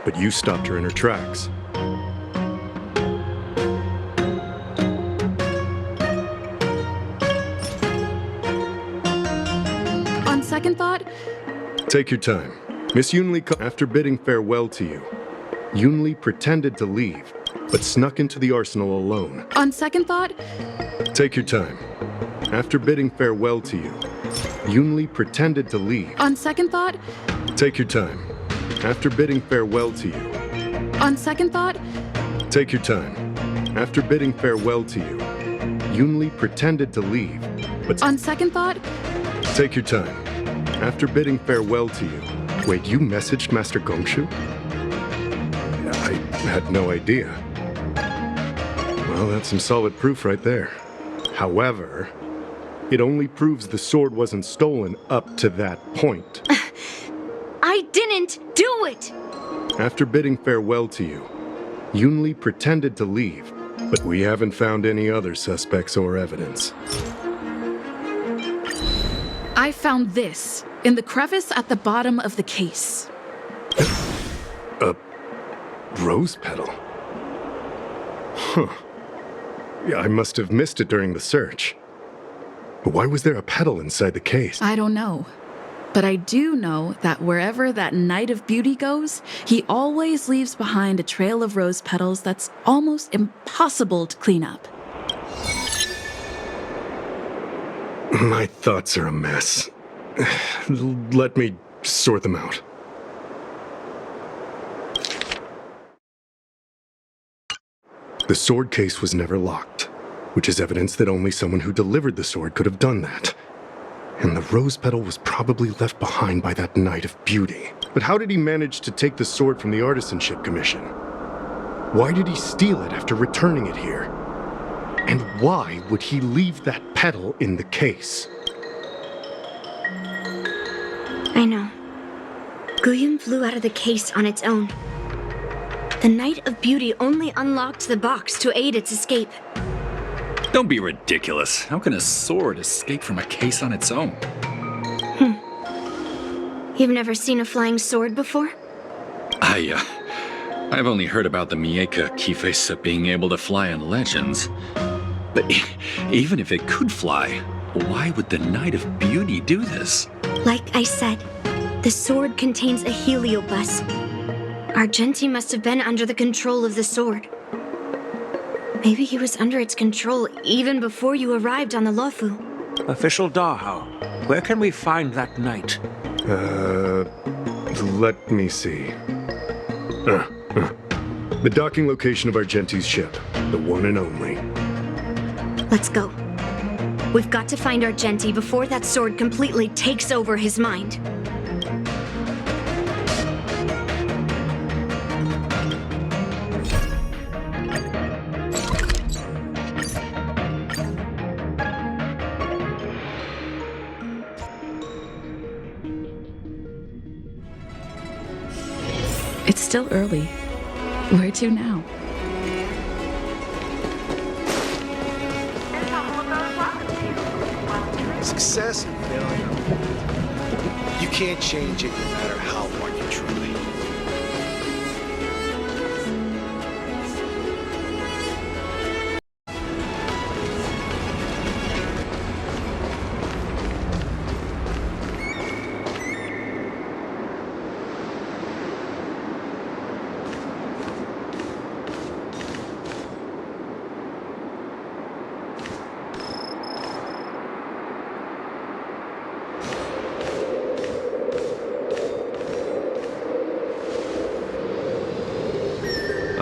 but you stopped her in her tracks. On second thought... Take your time. Miss Yoon Lee, after bidding farewell to you, Yoon Lee pretended to leave, but snuck into the arsenal alone. On second thought... Take your time. After bidding farewell to you, Yoon Lee pretended to leave. On second thought... Take your time. After bidding farewell to you. On second thought... Take your time. After bidding farewell to you, Yoon Lee pretended to leave, but... On second thought... Take your time. After bidding farewell to you. Wait, you messaged Master Gongshu? I had no idea. Well, that's some solid proof right there. However, it only proves the sword wasn't stolen up to that point. I didn't do it! After bidding farewell to you, Yoon Lee pretended to leave, but we haven't found any other suspects or evidence. I found this in the crevice at the bottom of the case. A rose petal? Huh. Yeah, I must have missed it during the search. But why was there a petal inside the case? I don't know. But I do know that wherever that Knight of Beauty goes, he always leaves behind a trail of rose petals that's almost impossible to clean up. My thoughts are a mess. Let me sort them out. The sword case was never locked, which is evidence that only someone who delivered the sword could have done that. And the rose petal was probably left behind by that Knight of Beauty. But how did he manage to take the sword from the Artisanship Commission? Why did he steal it after returning it here? And why would he leave that petal in the case? I know. Gu-Yoon flew out of the case on its own. The Knight of Beauty only unlocked the box to aid its escape. Don't be ridiculous. How can a sword escape from a case on its own? You've never seen a flying sword before? I've only heard about the Mieka Kifesa being able to fly in legends. But even if it could fly, why would the Knight of Beauty do this? Like I said, the sword contains a heliobus. Argenti must have been under the control of the sword. Maybe he was under its control even before you arrived on the Lofu. Official Dahao, where can we find that knight? Let me see. The docking location of Argenti's ship, the one and only. Let's go. We've got to find Argenti before that sword completely takes over his mind. It's still early. Where to now? Success and failure. You can't change it no matter how hard you try.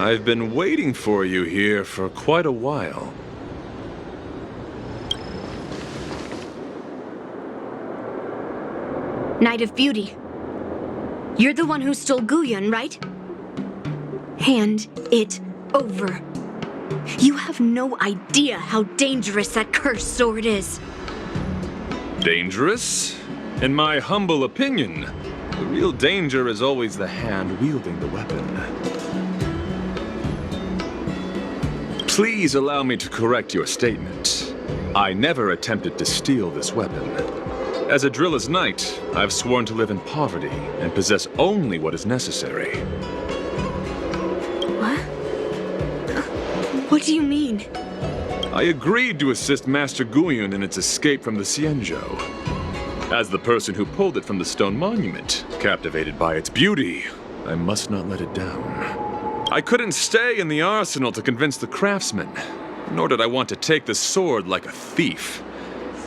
I've been waiting for you here for quite a while. Knight of Beauty. You're the one who stole Guyun, right? Hand it over. You have no idea how dangerous that cursed sword is. Dangerous? In my humble opinion, the real danger is always the hand wielding the weapon. Please allow me to correct your statement. I never attempted to steal this weapon. As a Drilla's knight, I've sworn to live in poverty and possess only what is necessary. What? What do you mean? I agreed to assist Master Guyun in its escape from the Xianzhou. As the person who pulled it from the stone monument, captivated by its beauty, I must not let it down. I couldn't stay in the arsenal to convince the craftsman, nor did I want to take the sword like a thief.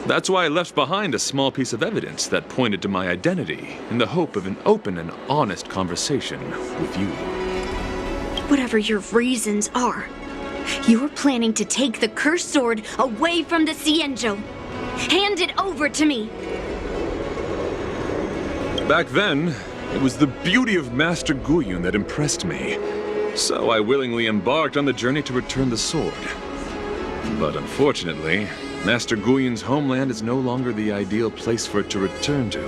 That's why I left behind a small piece of evidence that pointed to my identity in the hope of an open and honest conversation with you. Whatever your reasons are, you're planning to take the cursed sword away from the Xianzhou. Hand it over to me! Back then, it was the beauty of Master Guyun that impressed me. So I willingly embarked on the journey to return the sword. But unfortunately, Master Guyun's homeland is no longer the ideal place for it to return to.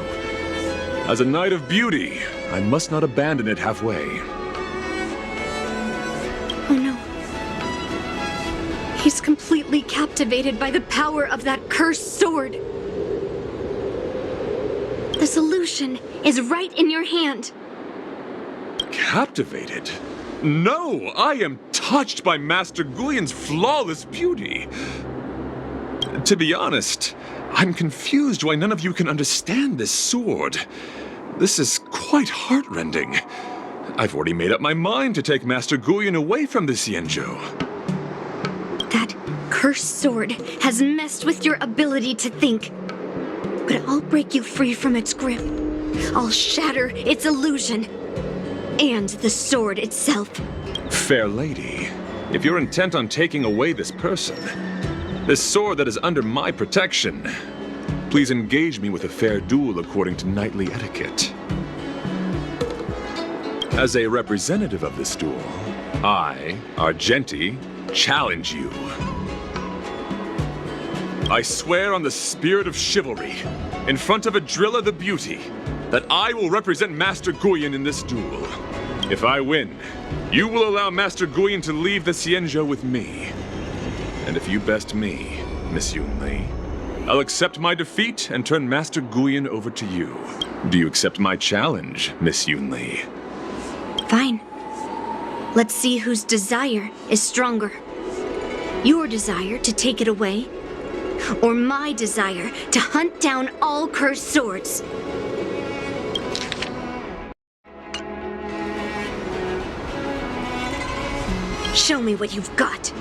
As a Knight of Beauty, I must not abandon it halfway. Oh no. He's completely captivated by the power of that cursed sword. The solution is right in your hand. Captivated? No, I am touched by Master Guyun's flawless beauty. To be honest, I'm confused why none of you can understand this sword. This is quite heartrending. I've already made up my mind to take Master Guyun away from the Xianzhou. That cursed sword has messed with your ability to think. But I'll break you free from its grip. I'll shatter its illusion. And the sword itself. Fair lady, if you're intent on taking away this person, this sword that is under my protection, please engage me with a fair duel according to knightly etiquette. As a representative of this duel, I, Argenti, challenge you. I swear on the spirit of chivalry, in front of Adrilla the Beauty, that I will represent Master Guyun in this duel. If I win, you will allow Master Guyun to leave the Xianzhou with me. And if you best me, Miss Yunli, I'll accept my defeat and turn Master Guyun over to you. Do you accept my challenge, Miss Yunli? Fine. Let's see whose desire is stronger. Your desire to take it away, or my desire to hunt down all cursed swords. Show me what you've got.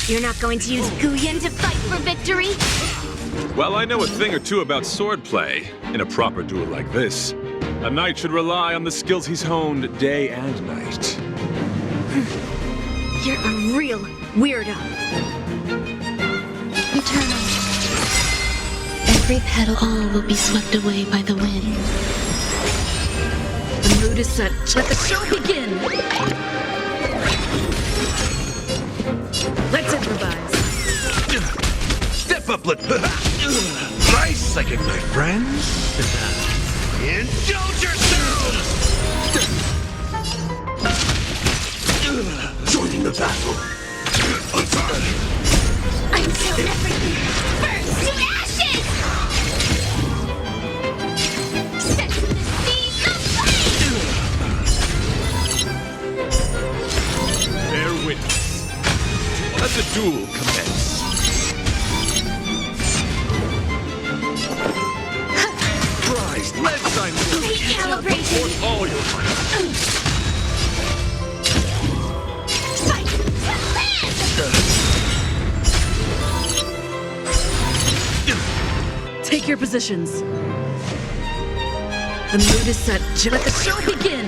You're not going to use Guyan to fight for victory? Well, I know a thing or two about swordplay. In a proper duel like this, a knight should rely on the skills he's honed day and night. You're a real weirdo. Eternal. Every petal, all will be swept away by the wind. The mood is set. Let the show begin! Let's improvise. Step up, let nice psychic, my friends. Indulge yourselves! Joining the battle. Until everything burns to ashes! Set to the seas of flame! Bear witness. Let the duel commence. Christ, let's Recalibrated! all your might. Fight to live! Take your positions. The mood is set. Let the show begin!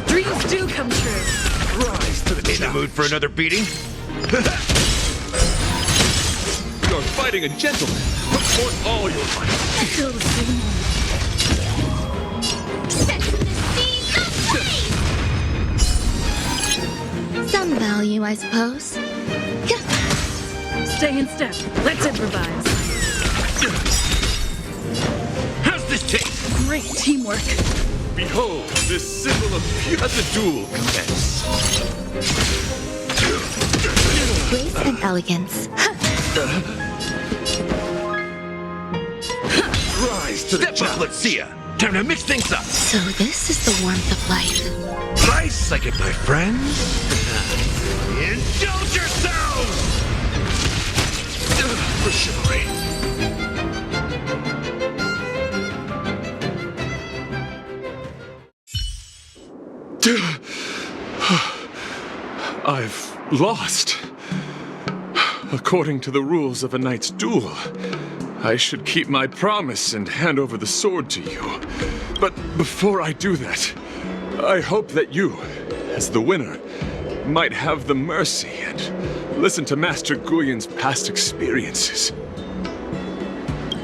Dreams do come true. Rise to the challenge. In the mood for another beating? You're fighting a gentleman. Put forth all your might. Feel the same. Set to the seas of flame! Some value, I suppose. Stay in step. Let's improvise. How's this taste? Great teamwork. Behold, this symbol of beauty. Let the duel commence. Grace and elegance. Rise to the challenge. Let's see ya. Time to mix things up. So this is the warmth of life. Nice psychic, my friends. Indulge yourselves! For chivalry. I've lost. According to the rules of a knight's duel, I should keep my promise and hand over the sword to you. But before I do that, I hope that you, as the winner, might have the mercy and listen to Master Guyan's past experiences.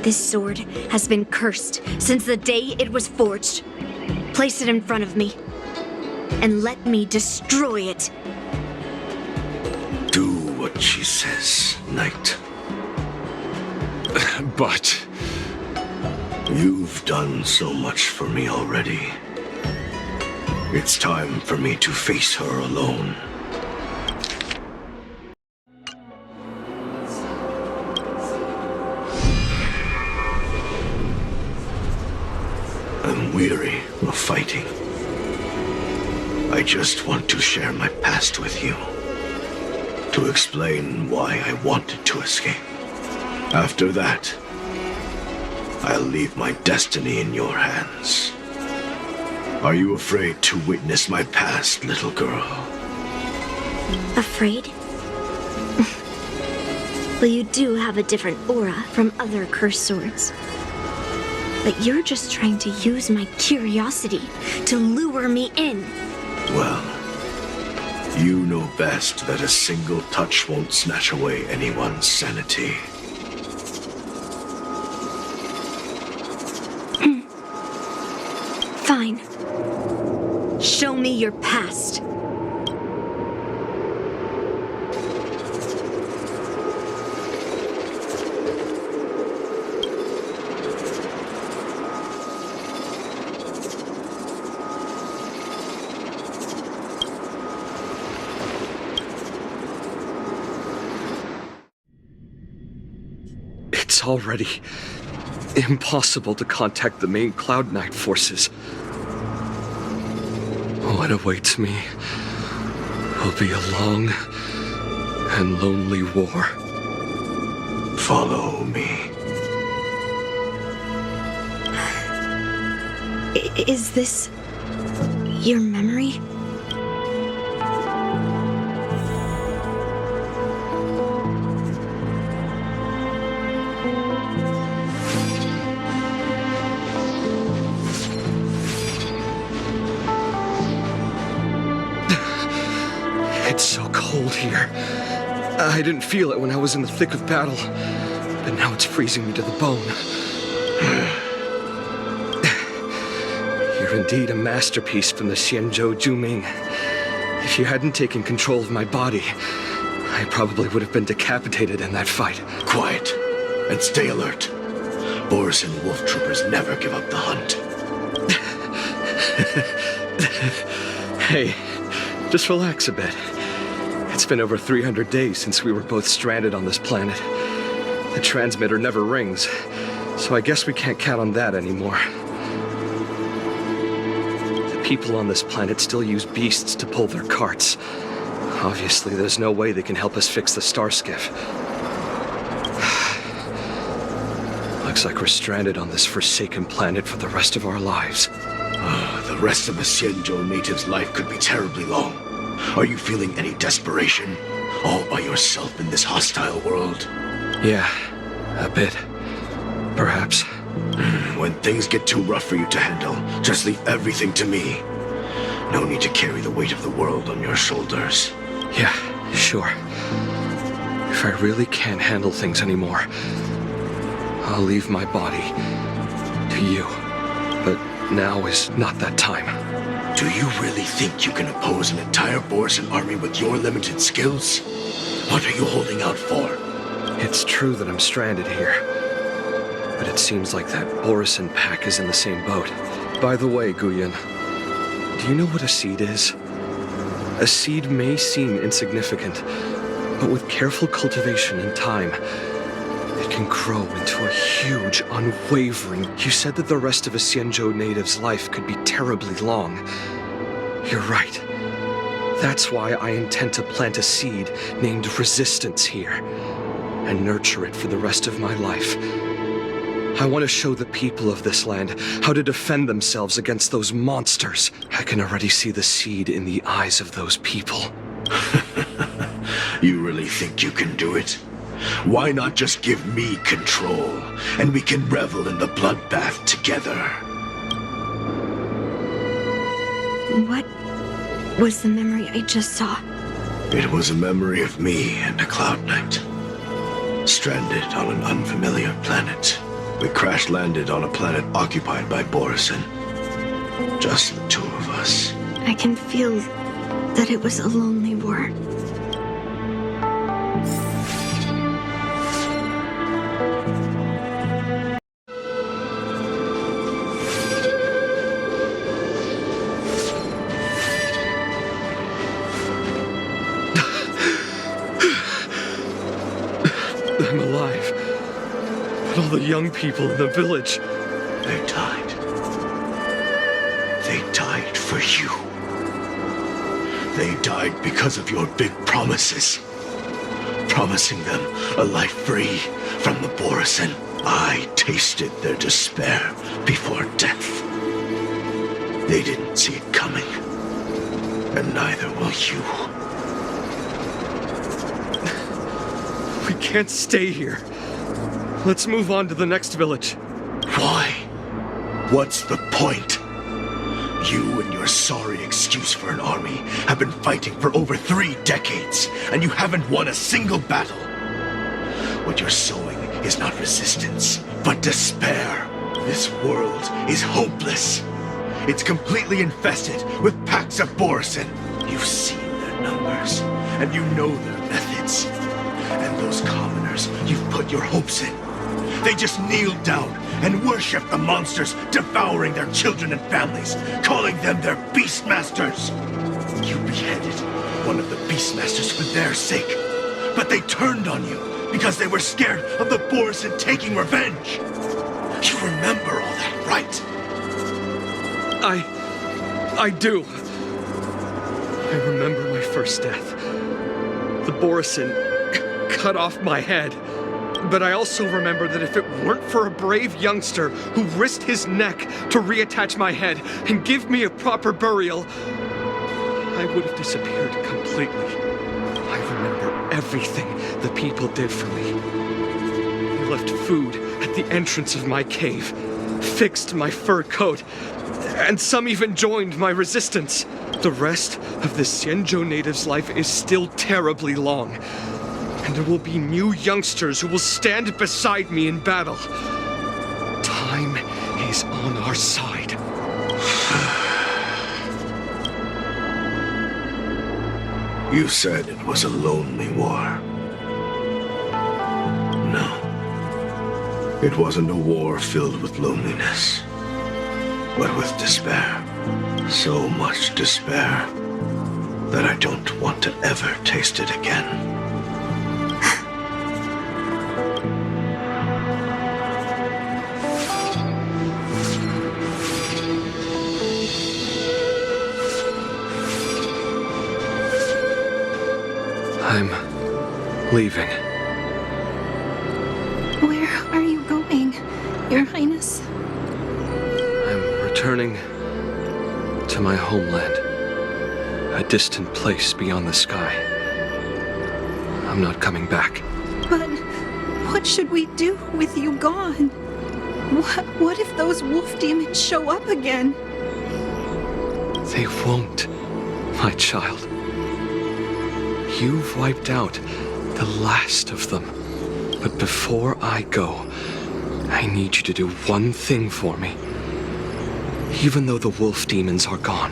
This sword has been cursed since the day it was forged. Place it in front of me, and let me destroy it. Do what she says, knight. But you've done so much for me already. It's time for me to face her alone. I'm weary of fighting. I just want to share my past with you. To explain why I wanted to escape. After that, I'll leave my destiny in your hands. Are you afraid to witness my past, little girl? Afraid? Well, you do have a different aura from other cursed swords. But you're just trying to use my curiosity to lure me in. Well, you know best that a single touch won't snatch away anyone's sanity. Fine. Show me your past. already impossible to contact the main Cloud Knight forces. What awaits me will be a long and lonely war. Follow me. Is this your memory? It's so cold here. I didn't feel it when I was in the thick of battle, but now it's freezing me to the bone. You're indeed a masterpiece from the Xianzhou Juming. If you hadn't taken control of my body, I probably would have been decapitated in that fight. Quiet, and stay alert. Boris and Wolf Troopers never give up the hunt. Hey, just relax a bit. It's been over 300 days since we were both stranded on this planet. The transmitter never rings, so I guess we can't count on that anymore. The people on this planet still use beasts to pull their carts. Obviously, there's no way they can help us fix the star skiff. Looks like we're stranded on this forsaken planet for the rest of our lives. The rest of the Xianzhou native's life could be terribly long. Are you feeling any desperation? All by yourself in this hostile world? Yeah, a bit. Perhaps. When things get too rough for you to handle, just leave everything to me. No need to carry the weight of the world on your shoulders. Yeah, sure. If I really can't handle things anymore, I'll leave my body to you. But now is not that time. Do you really think you can oppose an entire Borisan army with your limited skills? What are you holding out for? It's true that I'm stranded here, but it seems like that Borisan pack is in the same boat. By the way, Guyan, do you know what a seed is? A seed may seem insignificant, but with careful cultivation and time, it can grow into a huge, unwavering... You said that the rest of a Xianzhou native's life could be terribly long. You're right. That's why I intend to plant a seed named Resistance here, and nurture it for the rest of my life. I want to show the people of this land how to defend themselves against those monsters. I can already see the seed in the eyes of those people. You really think you can do it? Why not just give me control, and we can revel in the bloodbath together? What was the memory I just saw? It was a memory of me and a Cloud Knight. Stranded on an unfamiliar planet. We crash-landed on a planet occupied by Borisan. Just the two of us. I can feel that it was a lonely war. I'm alive. But all the young people in the village... They died. They died for you. They died because of your big promises. Promising them a life free from the Borisan. I tasted their despair before death. They didn't see it coming. And neither will you. We can't stay here. Let's move on to the next village. Why? What's the point? You and your sorry excuse for an army have been fighting for over 3 decades, and you haven't won a single battle. What you're sowing is not resistance, but despair. This world is hopeless. It's completely infested with packs of Borisan. You've seen their numbers, and you know their methods. And those commoners you've put your hopes in. They just kneel down and worship the monsters devouring their children and families, calling them their Beastmasters. You beheaded one of the Beastmasters for their sake, but they turned on you because they were scared of the Borisin taking revenge. You remember all that, right? I do. I remember my first death. The Borisin cut off my head. But I also remember that if it weren't for a brave youngster who risked his neck to reattach my head and give me a proper burial, I would have disappeared completely. I remember everything the people did for me. They left food at the entrance of my cave, fixed my fur coat, and some even joined my resistance. The rest of the Xianzhou native's life is still terribly long, and there will be new youngsters who will stand beside me in battle. Time is on our side. You said it was a lonely war. No. It wasn't a war filled with loneliness, but with despair. So much despair that I don't want to ever taste it again. I'm leaving. Where are you going, Your Highness? I'm returning to my homeland, a distant place beyond the sky. I'm not coming back. But what should we do with you gone? What if those wolf demons show up again? They won't, my child. You've wiped out the last of them. But before I go, I need you to do one thing for me. Even though the wolf demons are gone,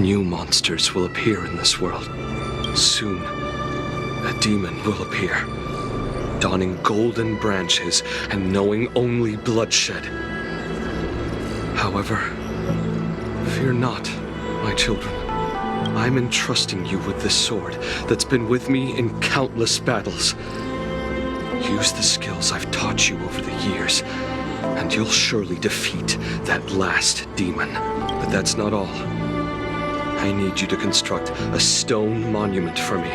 new monsters will appear in this world. Soon, a demon will appear, donning golden branches and knowing only bloodshed. However, fear not, my children. I'm entrusting you with this sword that's been with me in countless battles. Use the skills I've taught you over the years, and you'll surely defeat that last demon. But that's not all. I need you to construct a stone monument for me.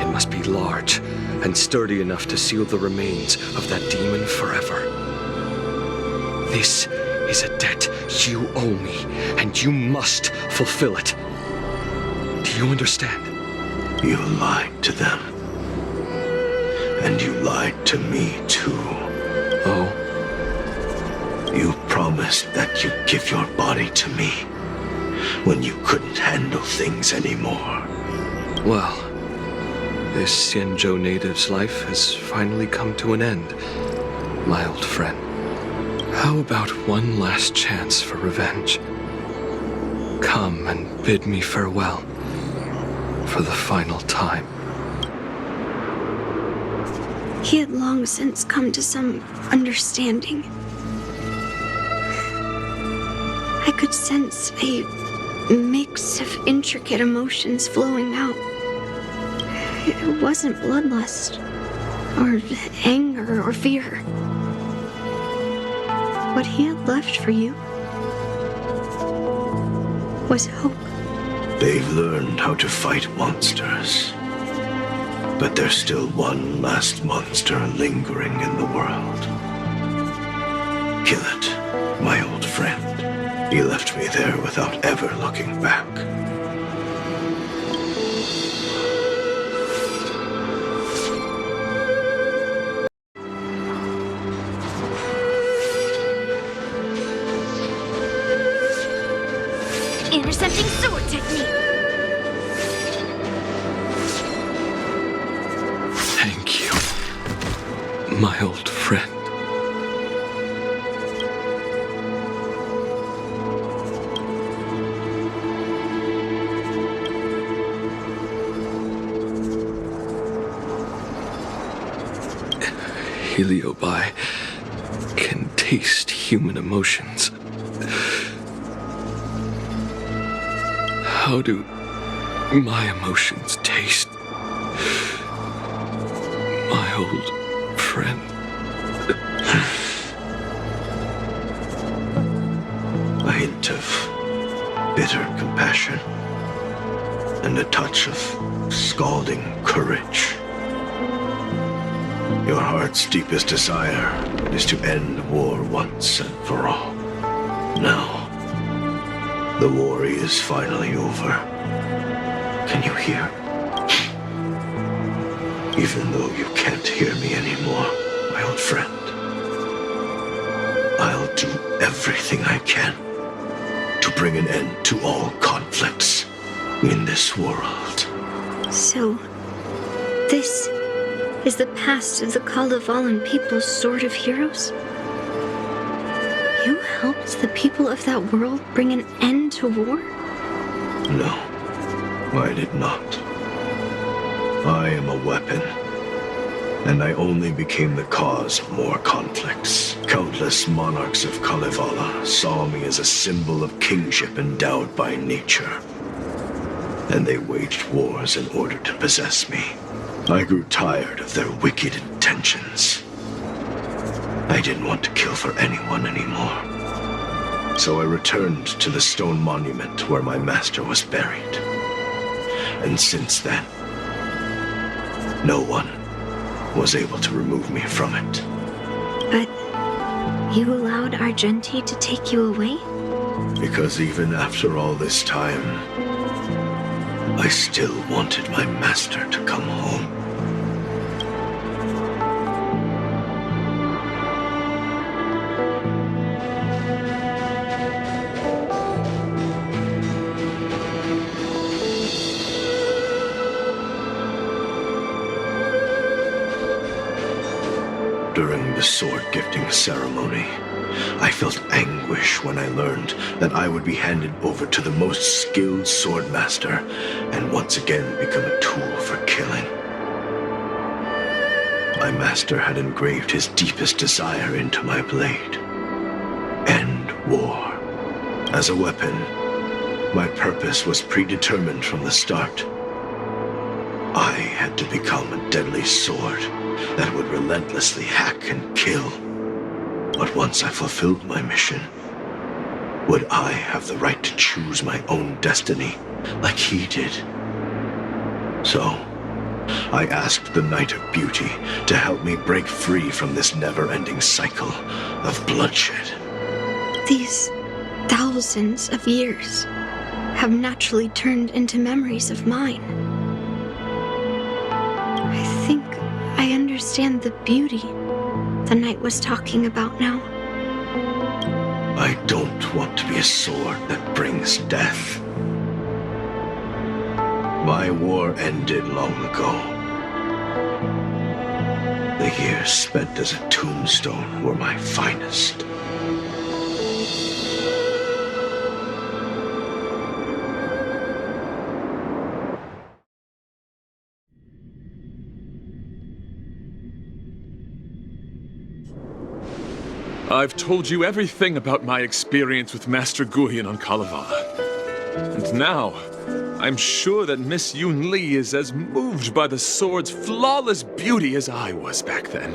It must be large and sturdy enough to seal the remains of that demon forever. This is a debt you owe me, and you must fulfill it. Do you understand? You lied to them. And you lied to me, too. Oh? You promised that you'd give your body to me when you couldn't handle things anymore. Well, this Xianzhou native's life has finally come to an end, my old friend. How about one last chance for revenge? Come and bid me farewell for the final time. He had long since come to some understanding. I could sense a mix of intricate emotions flowing out. It wasn't bloodlust, or anger, or fear. What he had left for you was hope. They've learned how to fight monsters. But there's still one last monster lingering in the world. Kill it, my old friend. He left me there without ever looking back. Intercepting sword technique. Thank you, my old friend. Heliobi can taste human emotions. How do my emotions taste? My old friend. A hint of bitter compassion and a touch of scalding courage. Your heart's deepest desire is to end war once and for all. Now, the war is finally over. Can you hear? Even though you can't hear me anymore, my old friend, I'll do everything I can to bring an end to all conflicts in this world. So, this is the past of the Kalevalan people's Sword of Heroes? You helped the people of that world bring an end to war? No, I did not. I am a weapon, and I only became the cause of more conflicts. Countless monarchs of Kalevala saw me as a symbol of kingship endowed by nature, and they waged wars in order to possess me. I grew tired of their wicked intentions. I didn't want to kill for anyone anymore. So I returned to the stone monument where my master was buried. And since then, no one was able to remove me from it. But you allowed Argenti to take you away? Because even after all this time, I still wanted my master to come home. During the sword gifting ceremony, I felt anguish when I learned that I would be handed over to the most skilled swordmaster and once again become a tool for killing. My master had engraved his deepest desire into my blade. End war. As a weapon, my purpose was predetermined from the start. I had to become a deadly sword that would relentlessly hack and kill. But once I fulfilled my mission, would I have the right to choose my own destiny like he did? So, I asked the Knight of Beauty to help me break free from this never-ending cycle of bloodshed. These thousands of years have naturally turned into memories of mine. I think I understand the beauty the knight was talking about now. I don't want to be a sword that brings death. My war ended long ago. The years spent as a tombstone were my finest. I've told you everything about my experience with Master Guyan on Kalevala. And now, I'm sure that Miss Yoon Lee is as moved by the sword's flawless beauty as I was back then.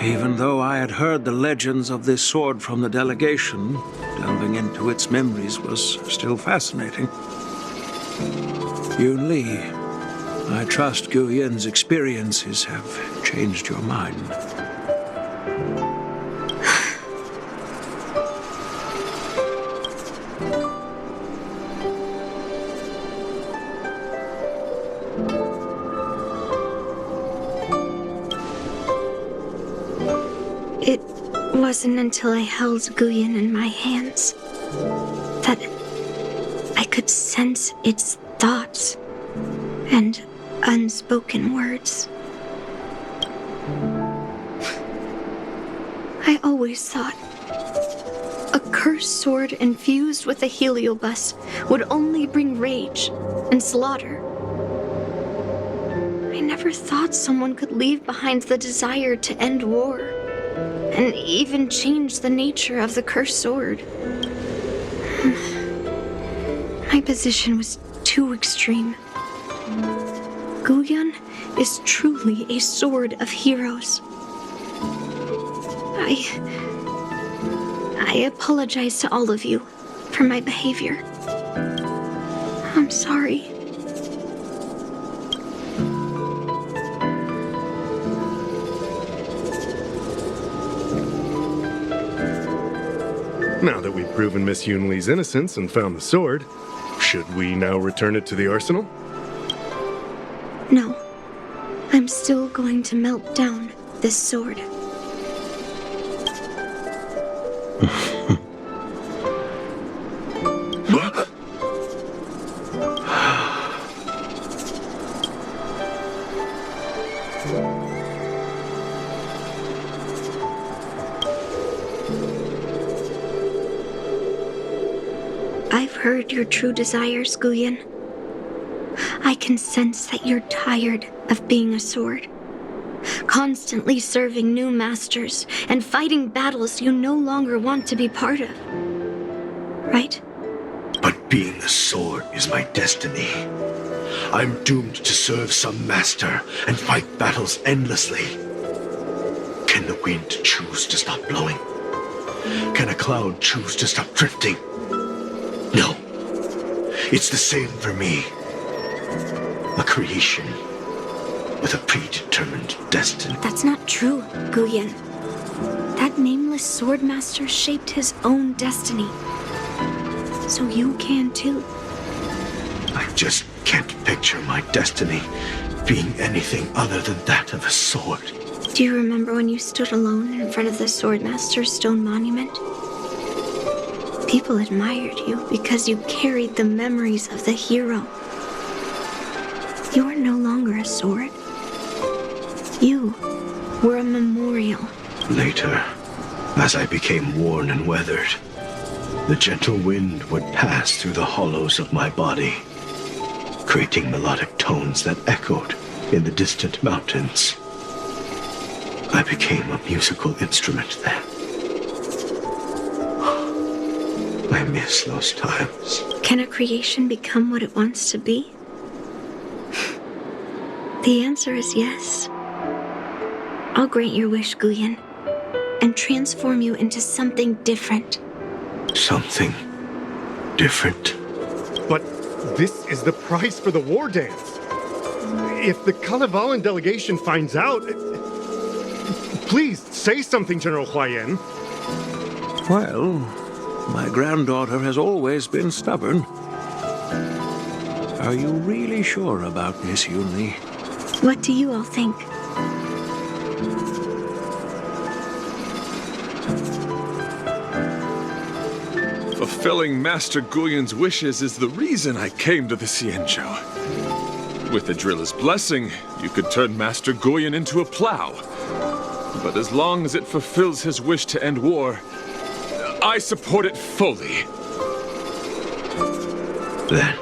Even though I had heard the legends of this sword from the delegation, delving into its memories was still fascinating. Yoon Lee, I trust Guyin's experiences have changed your mind. It wasn't until I held Guyan in my hands that I could sense its thoughts and unspoken words. I always thought a cursed sword infused with a heliobus would only bring rage and slaughter. I never thought someone could leave behind the desire to end war and even change the nature of the cursed sword. position was too extreme. Guyan is truly a sword of heroes. I apologize to all of you for my behavior. I'm sorry. Now that we've proven Miss Yunli's innocence and found the sword, should we now return it to the arsenal? No. I'm still going to melt down this sword. I've heard your true desires, Guyan. I can sense that you're tired of being a sword, constantly serving new masters and fighting battles you no longer want to be part of. Right? But being a sword is my destiny. I'm doomed to serve some master and fight battles endlessly. Can the wind choose to stop blowing? Can a cloud choose to stop drifting? No. It's the same for me. A creation with a predetermined destiny. That's not true, Guyan. That nameless swordmaster shaped his own destiny. So you can too. I just can't picture my destiny being anything other than that of a sword. Do you remember when you stood alone in front of the swordmaster's stone monument? People admired you because you carried the memories of the hero. You are no longer a sword. You were a memorial. Later, as I became worn and weathered, the gentle wind would pass through the hollows of my body, creating melodic tones that echoed in the distant mountains. I became a musical instrument then. I miss those times. Can a creation become what it wants to be? The answer is yes. I'll grant your wish, Guyan, and transform you into something different. Something different? But this is the price for the war dance. If the Kalevalan delegation finds out... Please, say something, General Huayan. Well, my granddaughter has always been stubborn. Are you really sure about Miss Yunli? What do you all think? Fulfilling Master Guyan's wishes is the reason I came to the Xianzhou. With the driller's blessing, you could turn Master Guyan into a plow. But as long as it fulfills his wish to end war, I support it fully. Then,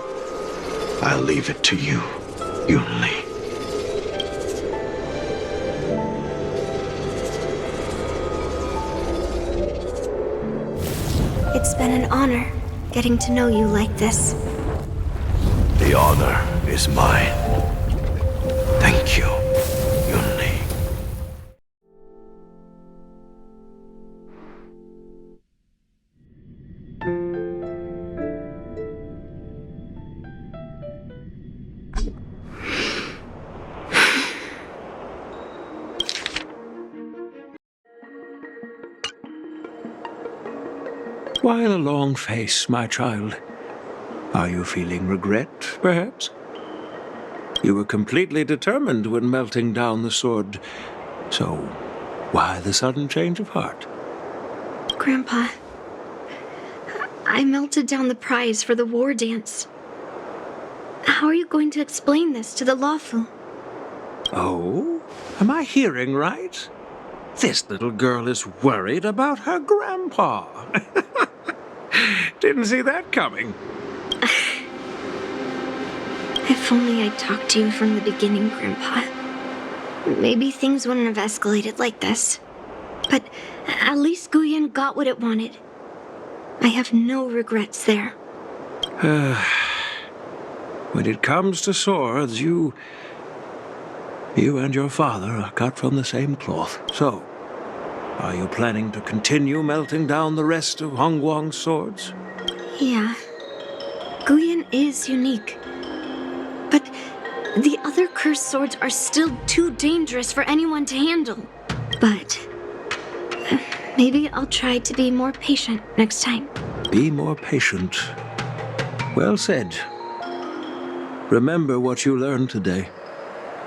I'll leave it to you, Yunli. It's been an honor getting to know you like this. The honor is mine. Thank you, Yunli. Why the long face, my child? Are you feeling regret, perhaps? You were completely determined when melting down the sword, so why the sudden change of heart? Grandpa, I melted down the prize for the war dance. How are you going to explain this to the Lawfu? Oh? Am I hearing right? This little girl is worried about her grandpa. Didn't see that coming. If only I'd talked to you from the beginning, Grandpa. Maybe things wouldn't have escalated like this. But at least Guyan got what it wanted. I have no regrets there. when it comes to swords, you and your father are cut from the same cloth. So, are you planning to continue melting down the rest of Hongguang's swords? Yeah. Guyan is unique. But the other cursed swords are still too dangerous for anyone to handle. But maybe I'll try to be more patient next time. Be more patient. Well said. Remember what you learned today,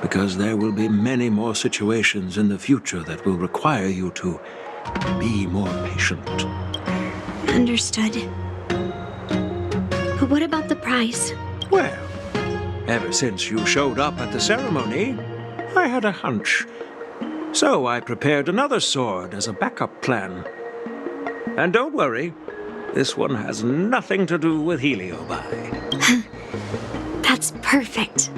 because there will be many more situations in the future that will require you to be more patient. Understood. But what about the prize? Well, ever since you showed up at the ceremony, I had a hunch. So I prepared another sword as a backup plan. And don't worry, this one has nothing to do with Heliobi. That's perfect.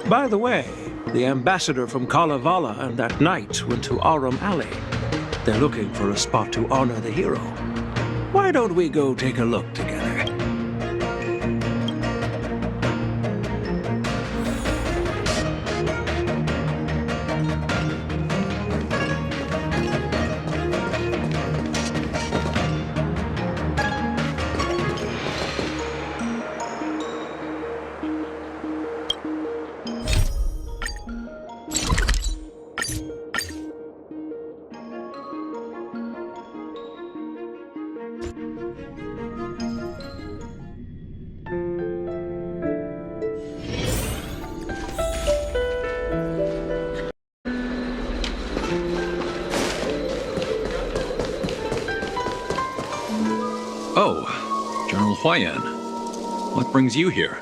By the way, the ambassador from Kalevala and that knight went to Arum Alley. They're looking for a spot to honor the hero. Why don't we go take a look together? Oh, General Huayan. What brings you here?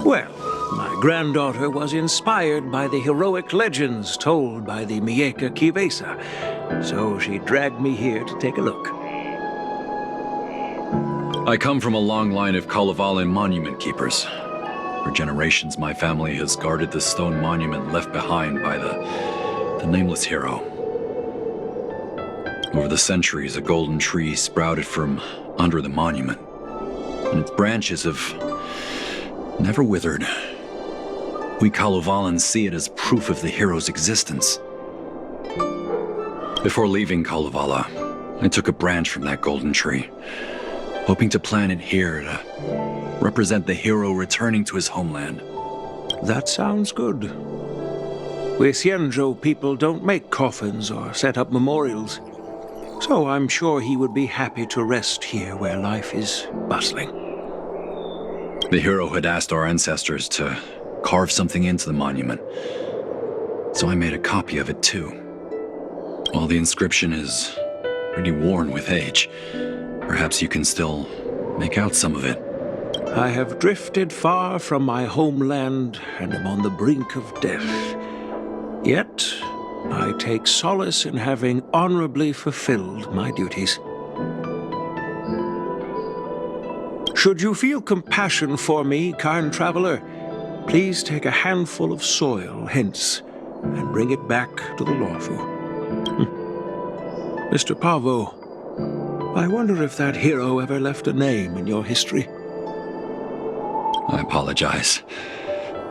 Well, my granddaughter was inspired by the heroic legends told by the Mieka Kivesa, so she dragged me here to take a look. I come from a long line of Kalevalan monument keepers. For generations, my family has guarded the stone monument left behind by the nameless hero. Over the centuries, a golden tree sprouted from under the monument, and its branches have never withered. We Kalevalans see it as proof of the hero's existence. Before leaving Kalevala, I took a branch from that golden tree, hoping to plant it here to represent the hero returning to his homeland. That sounds good. We Xianzhou people don't make coffins or set up memorials, so I'm sure he would be happy to rest here where life is bustling. The hero had asked our ancestors to carve something into the monument, so I made a copy of it too. While the inscription is pretty worn with age, perhaps you can still make out some of it. I have drifted far from my homeland and am on the brink of death. Yet, I take solace in having honorably fulfilled my duties. Should you feel compassion for me, kind traveler, please take a handful of soil hence and bring it back to the Lawfu. Mr. Pavo, I wonder if that hero ever left a name in your history. I apologize,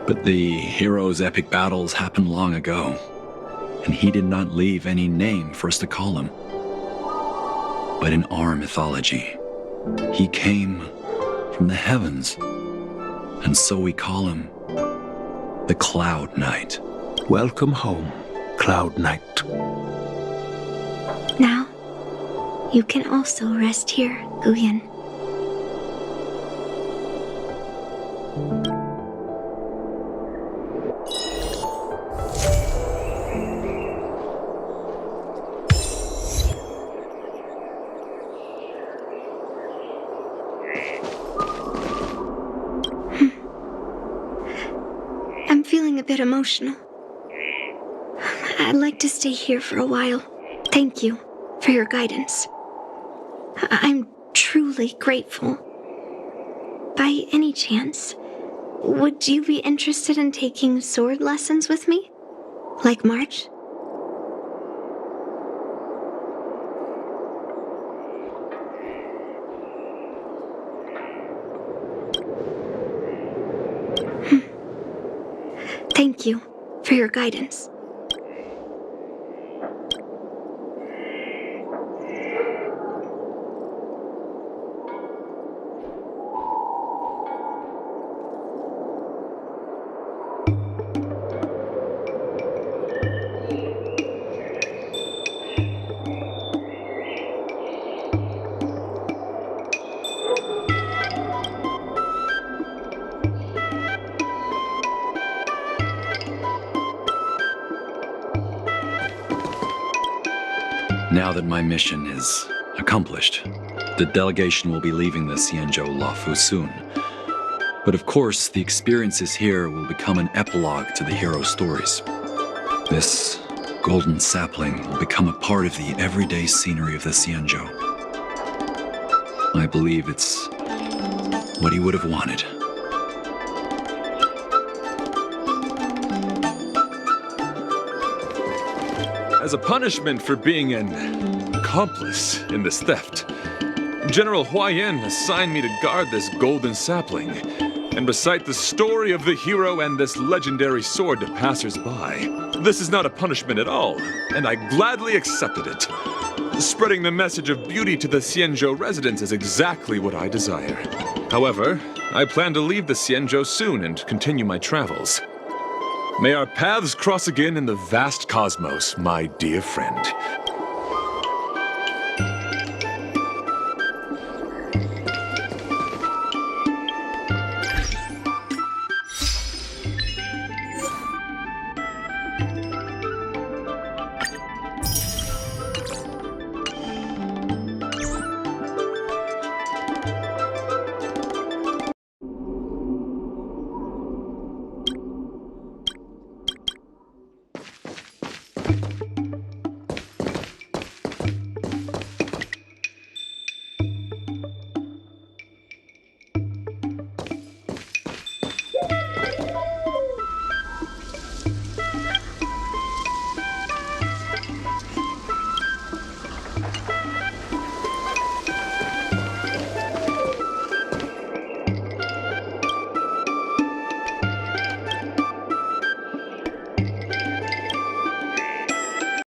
but the hero's epic battles happened long ago, and he did not leave any name for us to call him. But in our mythology, he came from the heavens, and so we call him the Cloud Knight. Welcome home, Cloud Knight. Now, you can also rest here, Guyan. I'm feeling a bit emotional. I'd like to stay here for a while. Thank you for your guidance. I'm truly grateful. By any chance, would you be interested in taking sword lessons with me? Like March? Thank you for your guidance. Now that my mission is accomplished, the delegation will be leaving the Xianzhou Luofu soon. But of course, the experiences here will become an epilogue to the hero stories. This golden sapling will become a part of the everyday scenery of the Xianzhou. I believe it's what he would have wanted. As a punishment for being an accomplice in this theft, General Huayan assigned me to guard this golden sapling and recite the story of the hero and this legendary sword to passers-by. This is not a punishment at all, and I gladly accepted it. Spreading the message of beauty to the Xianzhou residents is exactly what I desire. However, I plan to leave the Xianzhou soon and continue my travels. May our paths cross again in the vast cosmos, my dear friend.